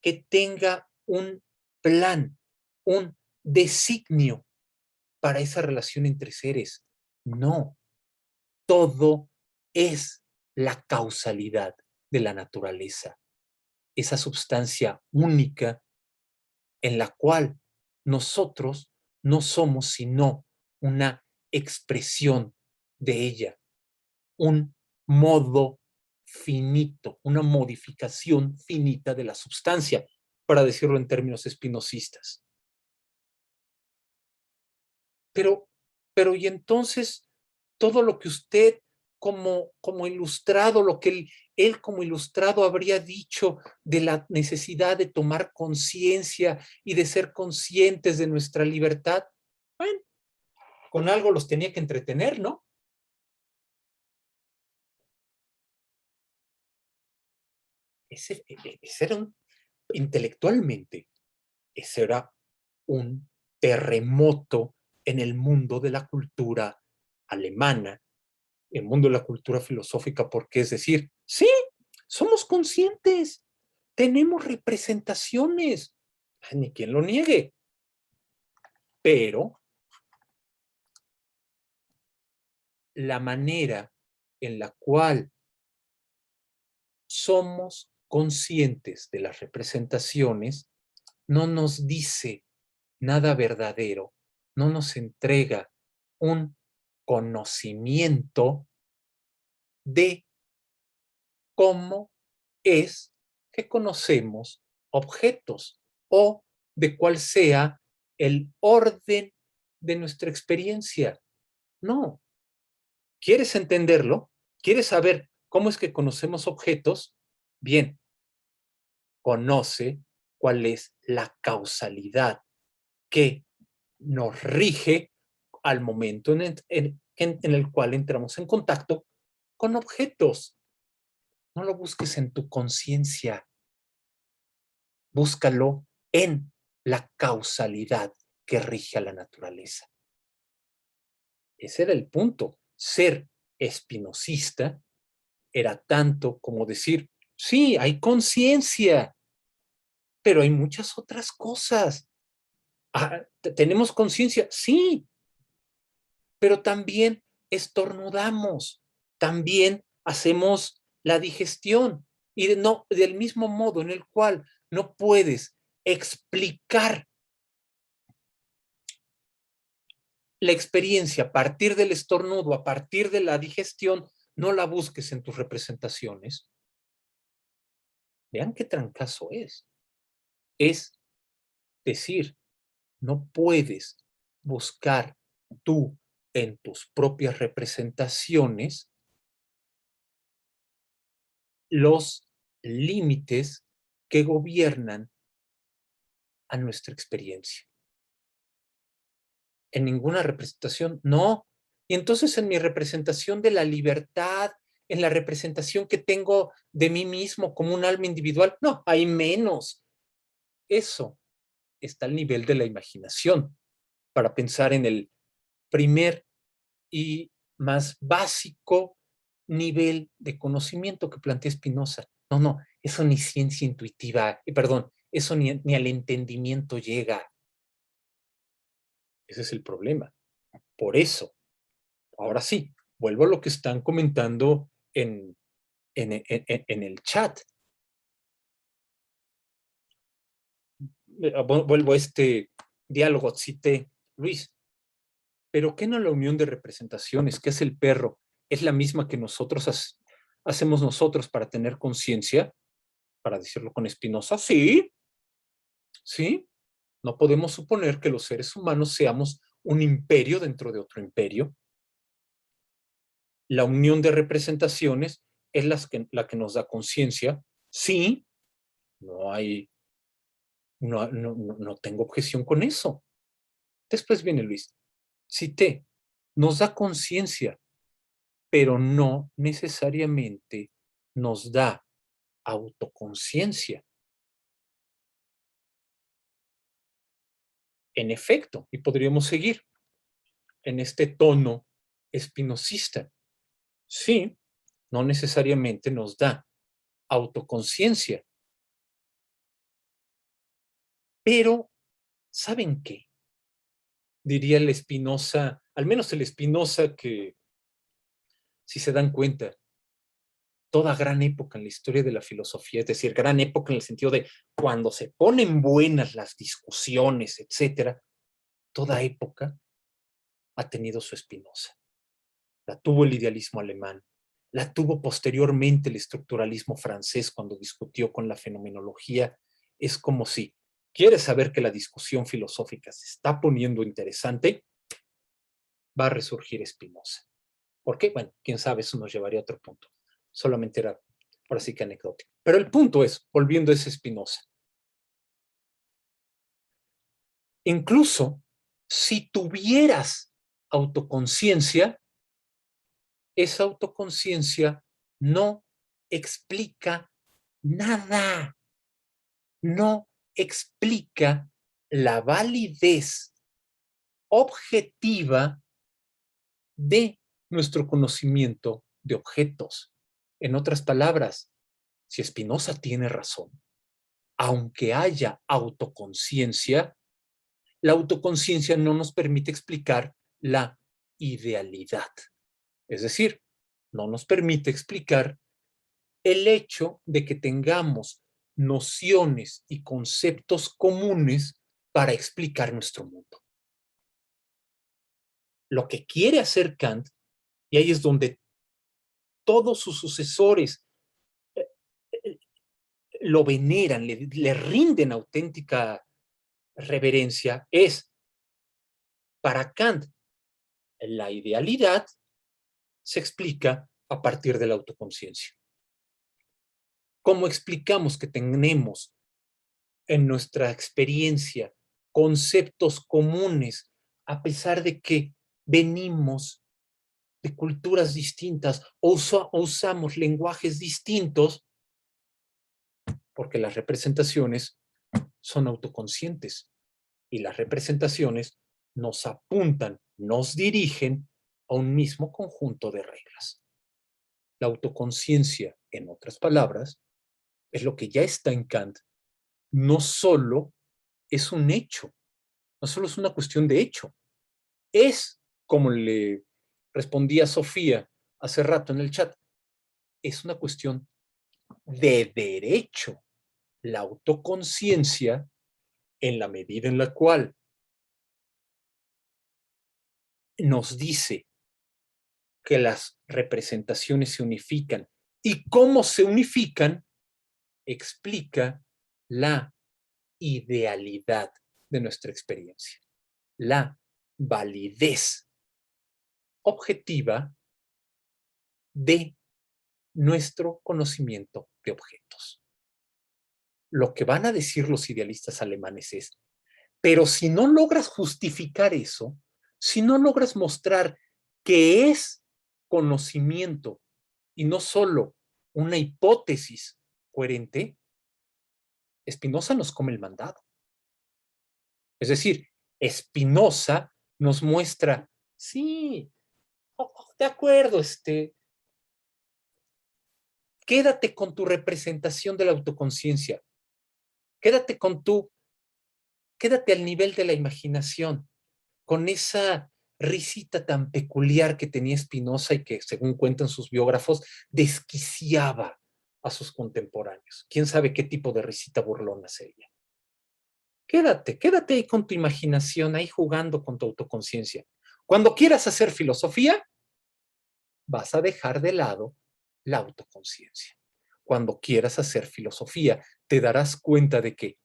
que tenga un plan, un designio para esa relación entre seres. No, todo es la causalidad de la naturaleza, esa sustancia única en la cual nosotros no somos sino una expresión de ella, un modo finito, una modificación finita de la sustancia, para decirlo en términos espinocistas. Pero y entonces todo lo que usted como ilustrado, lo que él como ilustrado habría dicho de la necesidad de tomar conciencia y de ser conscientes de nuestra libertad, bueno, con algo los tenía que entretener, ¿no? Ese era intelectualmente, ese era un terremoto en el mundo de la cultura alemana, el mundo de la cultura filosófica, porque es decir, sí, somos conscientes, tenemos representaciones, ni quien lo niegue, pero la manera en la cual somos conscientes de las representaciones no nos dice nada verdadero, no nos entrega un conocimiento de cómo es que conocemos objetos o de cuál sea el orden de nuestra experiencia. No. ¿Quieres entenderlo? ¿Quieres saber cómo es que conocemos objetos? Bien, conoce cuál es la causalidad que nos rige al momento en el cual entramos en contacto con objetos. No lo busques en tu conciencia, búscalo en la causalidad que rige a la naturaleza. Ese era el punto. Ser espinosista era tanto como decir, sí, hay conciencia, pero hay muchas otras cosas. ¿Tenemos conciencia? Sí, pero también estornudamos, también hacemos la digestión. Y no, del mismo modo en el cual no puedes explicar La experiencia a partir del estornudo, a partir de la digestión, no la busques en tus representaciones. Vean qué trancazo es. Es decir, no puedes buscar tú en tus propias representaciones los límites que gobiernan a nuestra experiencia. En ninguna representación, no. Y entonces en mi representación de la libertad, en la representación que tengo de mí mismo como un alma individual, no, hay menos. Eso está al nivel de la imaginación para pensar en el primer y más básico nivel de conocimiento que plantea Spinoza. No, no, eso ni ciencia intuitiva, perdón, eso ni al entendimiento llega. Ese es el problema. Por eso, ahora sí, vuelvo a lo que están comentando en el chat. Vuelvo a este diálogo, cité, Luis, pero ¿qué no la unión de representaciones? ¿Qué es el perro? ¿Es la misma que nosotros hacemos nosotros para tener conciencia? Para decirlo con Spinoza, sí, sí. No podemos suponer que los seres humanos seamos un imperio dentro de otro imperio. La unión de representaciones es la que nos da conciencia. Sí, no hay, no tengo objeción con eso. Después viene Luis. Cité, nos da conciencia, pero no necesariamente nos da autoconciencia. En efecto, y podríamos seguir en este tono espinosista. Sí, no necesariamente nos da autoconciencia. Pero, ¿saben qué? Diría el Spinoza, al menos el Spinoza que, si se dan cuenta, toda gran época en la historia de la filosofía, es decir, gran época en el sentido de cuando se ponen buenas las discusiones, etcétera, toda época ha tenido su Spinoza. La tuvo el idealismo alemán, la tuvo posteriormente el estructuralismo francés cuando discutió con la fenomenología. Es como si quieres saber que la discusión filosófica se está poniendo interesante, va a resurgir Spinoza. ¿Por qué? Bueno, quién sabe, eso nos llevaría a otro punto. Solamente era por así que anecdótico. Pero el punto es, volviendo a ese Spinoza, incluso si tuvieras autoconciencia, esa autoconciencia no explica nada, no explica la validez objetiva de nuestro conocimiento de objetos. En otras palabras, si Spinoza tiene razón, aunque haya autoconciencia, la autoconciencia no nos permite explicar la idealidad. Es decir, no nos permite explicar el hecho de que tengamos nociones y conceptos comunes para explicar nuestro mundo. Lo que quiere hacer Kant, y ahí es donde todos sus sucesores lo veneran, le rinden auténtica reverencia, es, para Kant, la idealidad se explica a partir de la autoconciencia. ¿Cómo explicamos que tenemos en nuestra experiencia conceptos comunes a pesar de que venimos de culturas distintas o usamos lenguajes distintos? Porque las representaciones son autoconscientes y las representaciones nos apuntan, nos dirigen a un mismo conjunto de reglas. La autoconciencia, en otras palabras, es lo que ya está en Kant. No solo es un hecho, no solo es una cuestión de hecho, es, como le respondía Sofía hace rato en el chat, es una cuestión de derecho. La autoconciencia, en la medida en la cual nos dice que las representaciones se unifican y cómo se unifican explica la idealidad de nuestra experiencia, la validez objetiva de nuestro conocimiento de objetos. Lo que van a decir los idealistas alemanes es, pero si no logras justificar eso, si no logras mostrar que es conocimiento y no solo una hipótesis coherente, Spinoza nos come el mandado. Es decir, Spinoza nos muestra, sí, de acuerdo, quédate con tu representación de la autoconciencia, quédate al nivel de la imaginación, con esa risita tan peculiar que tenía Spinoza y que, según cuentan sus biógrafos, desquiciaba a sus contemporáneos. ¿Quién sabe qué tipo de risita burlona sería? Quédate ahí con tu imaginación, ahí jugando con tu autoconciencia. Cuando quieras hacer filosofía, vas a dejar de lado la autoconciencia. Cuando quieras hacer filosofía, te darás cuenta de que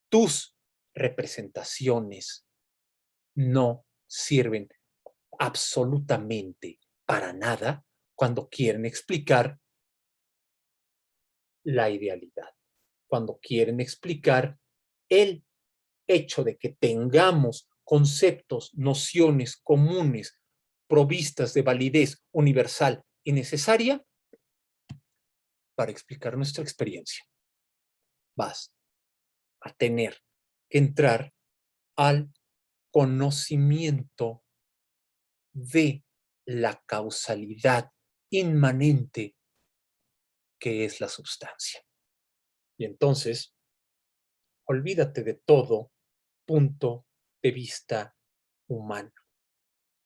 tus representaciones no sirven absolutamente para nada cuando quieren explicar la idealidad, cuando quieren explicar el hecho de que tengamos conceptos, nociones comunes provistas de validez universal y necesaria para explicar nuestra experiencia. Vas a tener que entrar al conocimiento de la causalidad inmanente que es la substancia. Y entonces, olvídate de todo punto de vista humano.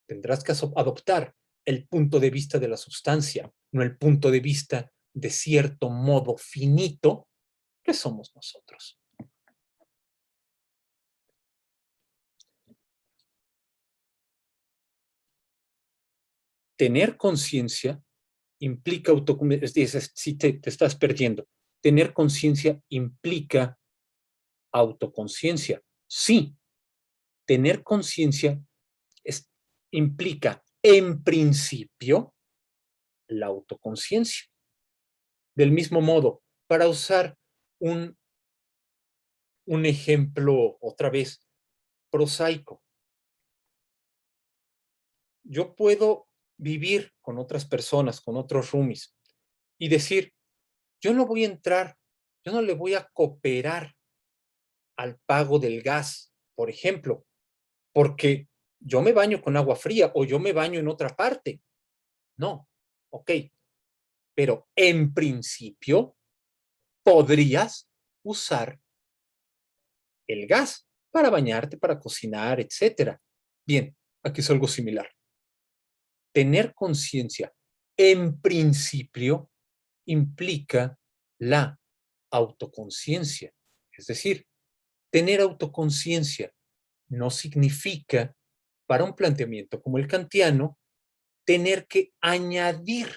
Tendrás que adoptar el punto de vista de la substancia, no el punto de vista de cierto modo finito que somos nosotros. Tener conciencia implica autoconciencia. Si te estás perdiendo, tener conciencia implica autoconciencia. Sí, tener conciencia implica, en principio, la autoconciencia. Del mismo modo, para usar un ejemplo, otra vez, prosaico, yo puedo vivir con otras personas, con otros roomies, y decir, yo no voy a entrar, yo no le voy a cooperar al pago del gas, por ejemplo, porque yo me baño con agua fría o yo me baño en otra parte. No, ok, pero en principio podrías usar el gas para bañarte, para cocinar, etcétera. Bien, aquí es algo similar. Tener conciencia en principio implica la autoconciencia. Es decir, tener autoconciencia no significa, para un planteamiento como el kantiano, tener que añadir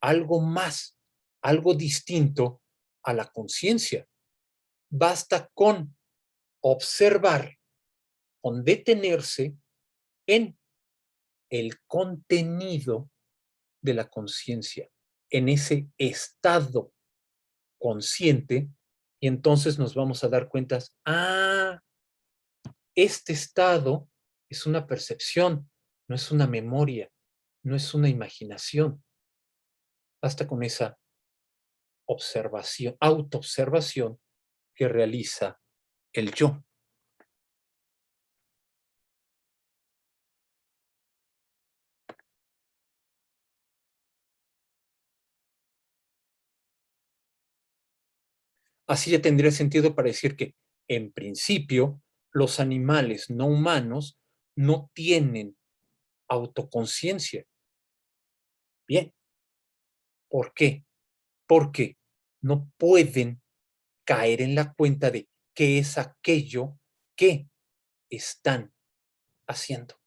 algo más, algo distinto a la conciencia. Basta con observar, con detenerse en el contenido de la conciencia, en ese estado consciente, y entonces nos vamos a dar cuenta, este estado es una percepción, no es una memoria, no es una imaginación. Basta con esa observación, autoobservación que realiza el yo. Así ya tendría sentido para decir que, en principio, los animales no humanos no tienen autoconciencia. Bien, ¿por qué? Porque no pueden caer en la cuenta de qué es aquello que están haciendo.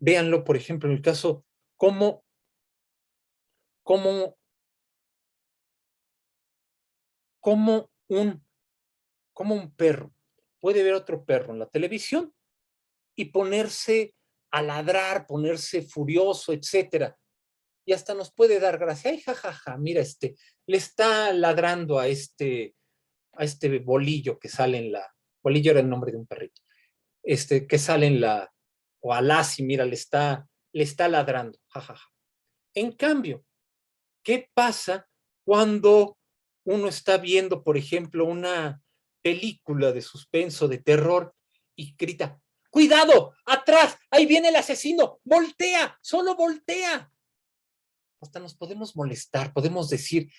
Véanlo, por ejemplo, en el caso, cómo, cómo, cómo un, cómo un perro puede ver otro perro en la televisión y ponerse a ladrar, ponerse furioso, etcétera. Y hasta nos puede dar gracia. Ay, jajaja, mira, le está ladrando a este bolillo que sale en la, bolillo era el nombre de un perrito, que sale en la, o a Lassie, mira, le está ladrando, jajaja. En cambio, ¿qué pasa cuando uno está viendo, por ejemplo, una película de suspenso, de terror, y grita, ¡cuidado! ¡Atrás! ¡Ahí viene el asesino! ¡Voltea! ¡Solo voltea! Hasta nos podemos molestar, podemos decir,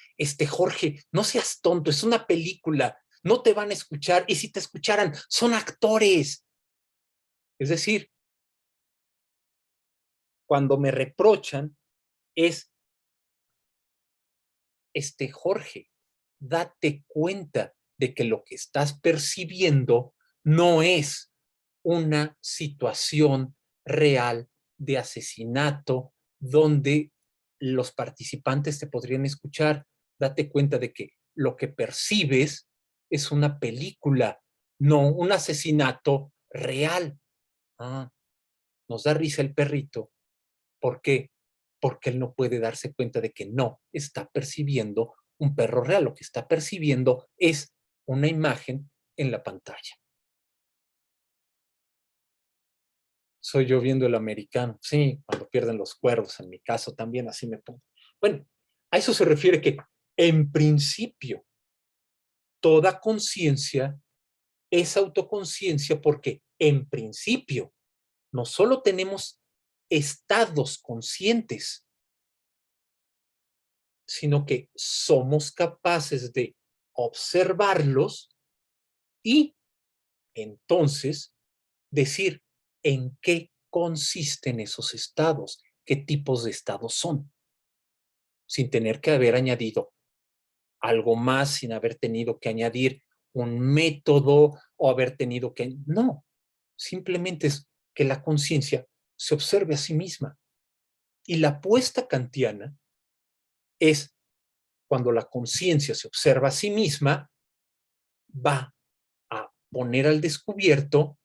Jorge, no seas tonto, es una película, no te van a escuchar, y si te escucharan, son actores. Es decir, cuando me reprochan, es, Jorge, date cuenta de que lo que estás percibiendo no es una situación real de asesinato donde los participantes te podrían escuchar. Date cuenta de que lo que percibes es una película, no un asesinato real. Ah, nos da risa el perrito. ¿Por qué? Porque él no puede darse cuenta de que no está percibiendo un perro real. Lo que está percibiendo es una imagen en la pantalla. Soy yo viendo el americano. Sí, cuando pierden los cuervos, en mi caso también así me pongo. Bueno, a eso se refiere que en principio toda conciencia es autoconciencia porque en principio no solo tenemos estados conscientes, sino que somos capaces de observarlos y entonces decir en qué consisten esos estados, qué tipos de estados son, sin tener que haber añadido algo más, sin haber tenido que añadir un método o haber tenido que... No, simplemente es que la conciencia se observe a sí misma. Y la apuesta kantiana es cuando la conciencia se observa a sí misma, va a poner al descubierto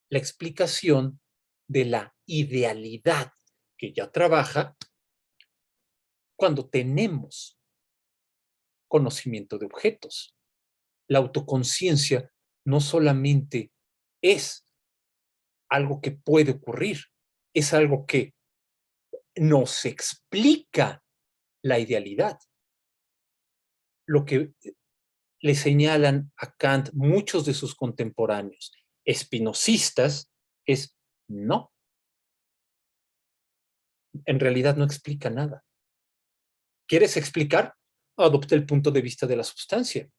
la explicación de la idealidad que ya trabaja cuando tenemos conocimiento de objetos. La autoconciencia no solamente es algo que puede ocurrir, es algo que nos explica la idealidad. Lo que le señalan a Kant muchos de sus contemporáneos espinosistas es no, en realidad no explica nada. ¿Quieres explicar? Adopta el punto de vista de la sustancia.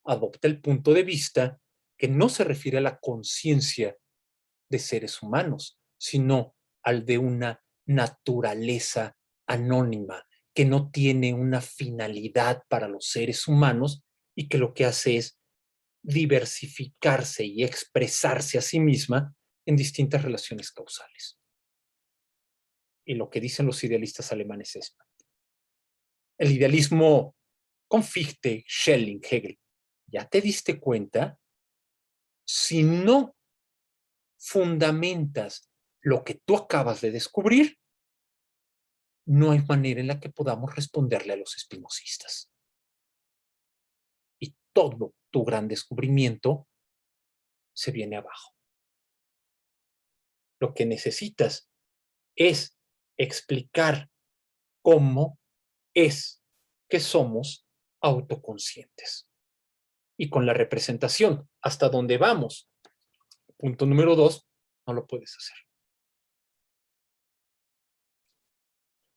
Adopta el punto de vista que no se refiere a la conciencia de seres humanos, sino al de una naturaleza anónima que no tiene una finalidad para los seres humanos y que lo que hace es diversificarse y expresarse a sí misma en distintas relaciones causales. Y lo que dicen los idealistas alemanes es, el idealismo con Fichte, Schelling, Hegel, ¿ya te diste cuenta? Si no fundamentas lo que tú acabas de descubrir, no hay manera en la que podamos responderle a los espinosistas. Y todo tu gran descubrimiento se viene abajo. Lo que necesitas es explicar cómo es que somos autoconscientes. Y con la representación, hasta dónde vamos, punto número 2, no lo puedes hacer.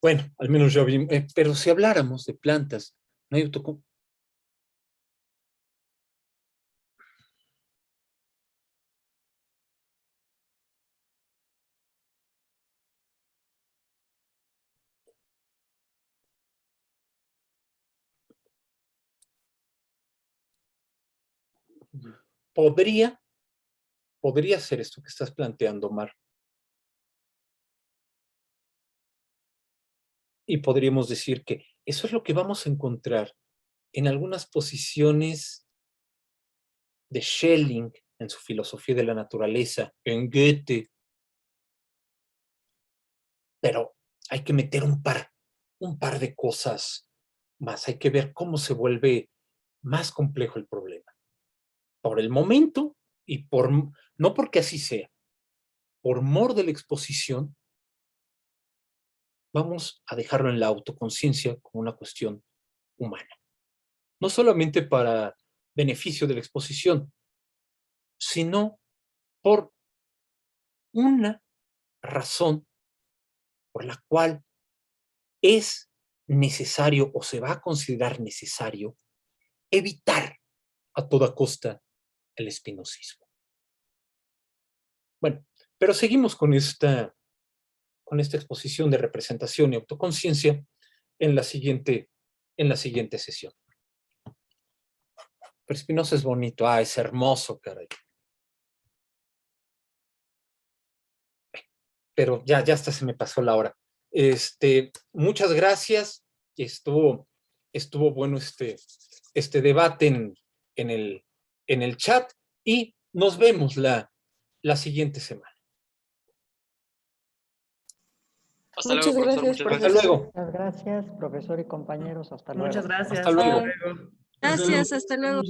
Bueno, al menos yo vi, pero si habláramos de plantas, no hay autoconsciencia. Podría ser esto que estás planteando, Mar, Y podríamos decir que eso es lo que vamos a encontrar en algunas posiciones de Schelling en su filosofía de la naturaleza, en Goethe. Pero hay que meter un par de cosas más. Hay que ver cómo se vuelve más complejo el problema. Por el momento, y no porque así sea, por mor de la exposición, vamos a dejarlo en la autoconciencia como una cuestión humana. No solamente para beneficio de la exposición, sino por una razón por la cual es necesario o se va a considerar necesario evitar a toda costa el espinosismo. Bueno, pero seguimos con esta exposición de representación y autoconciencia en la siguiente sesión. Pero Spinoza es bonito, es hermoso, caray. Pero ya hasta se me pasó la hora. Muchas gracias. Estuvo bueno este debate en el chat y nos vemos la siguiente semana. Hasta Muchas luego, profesor. gracias, Muchas Hasta gracias. luego. Muchas gracias, profesor y compañeros. Hasta luego. Muchas gracias. Hasta luego. Hasta luego. Gracias, hasta luego.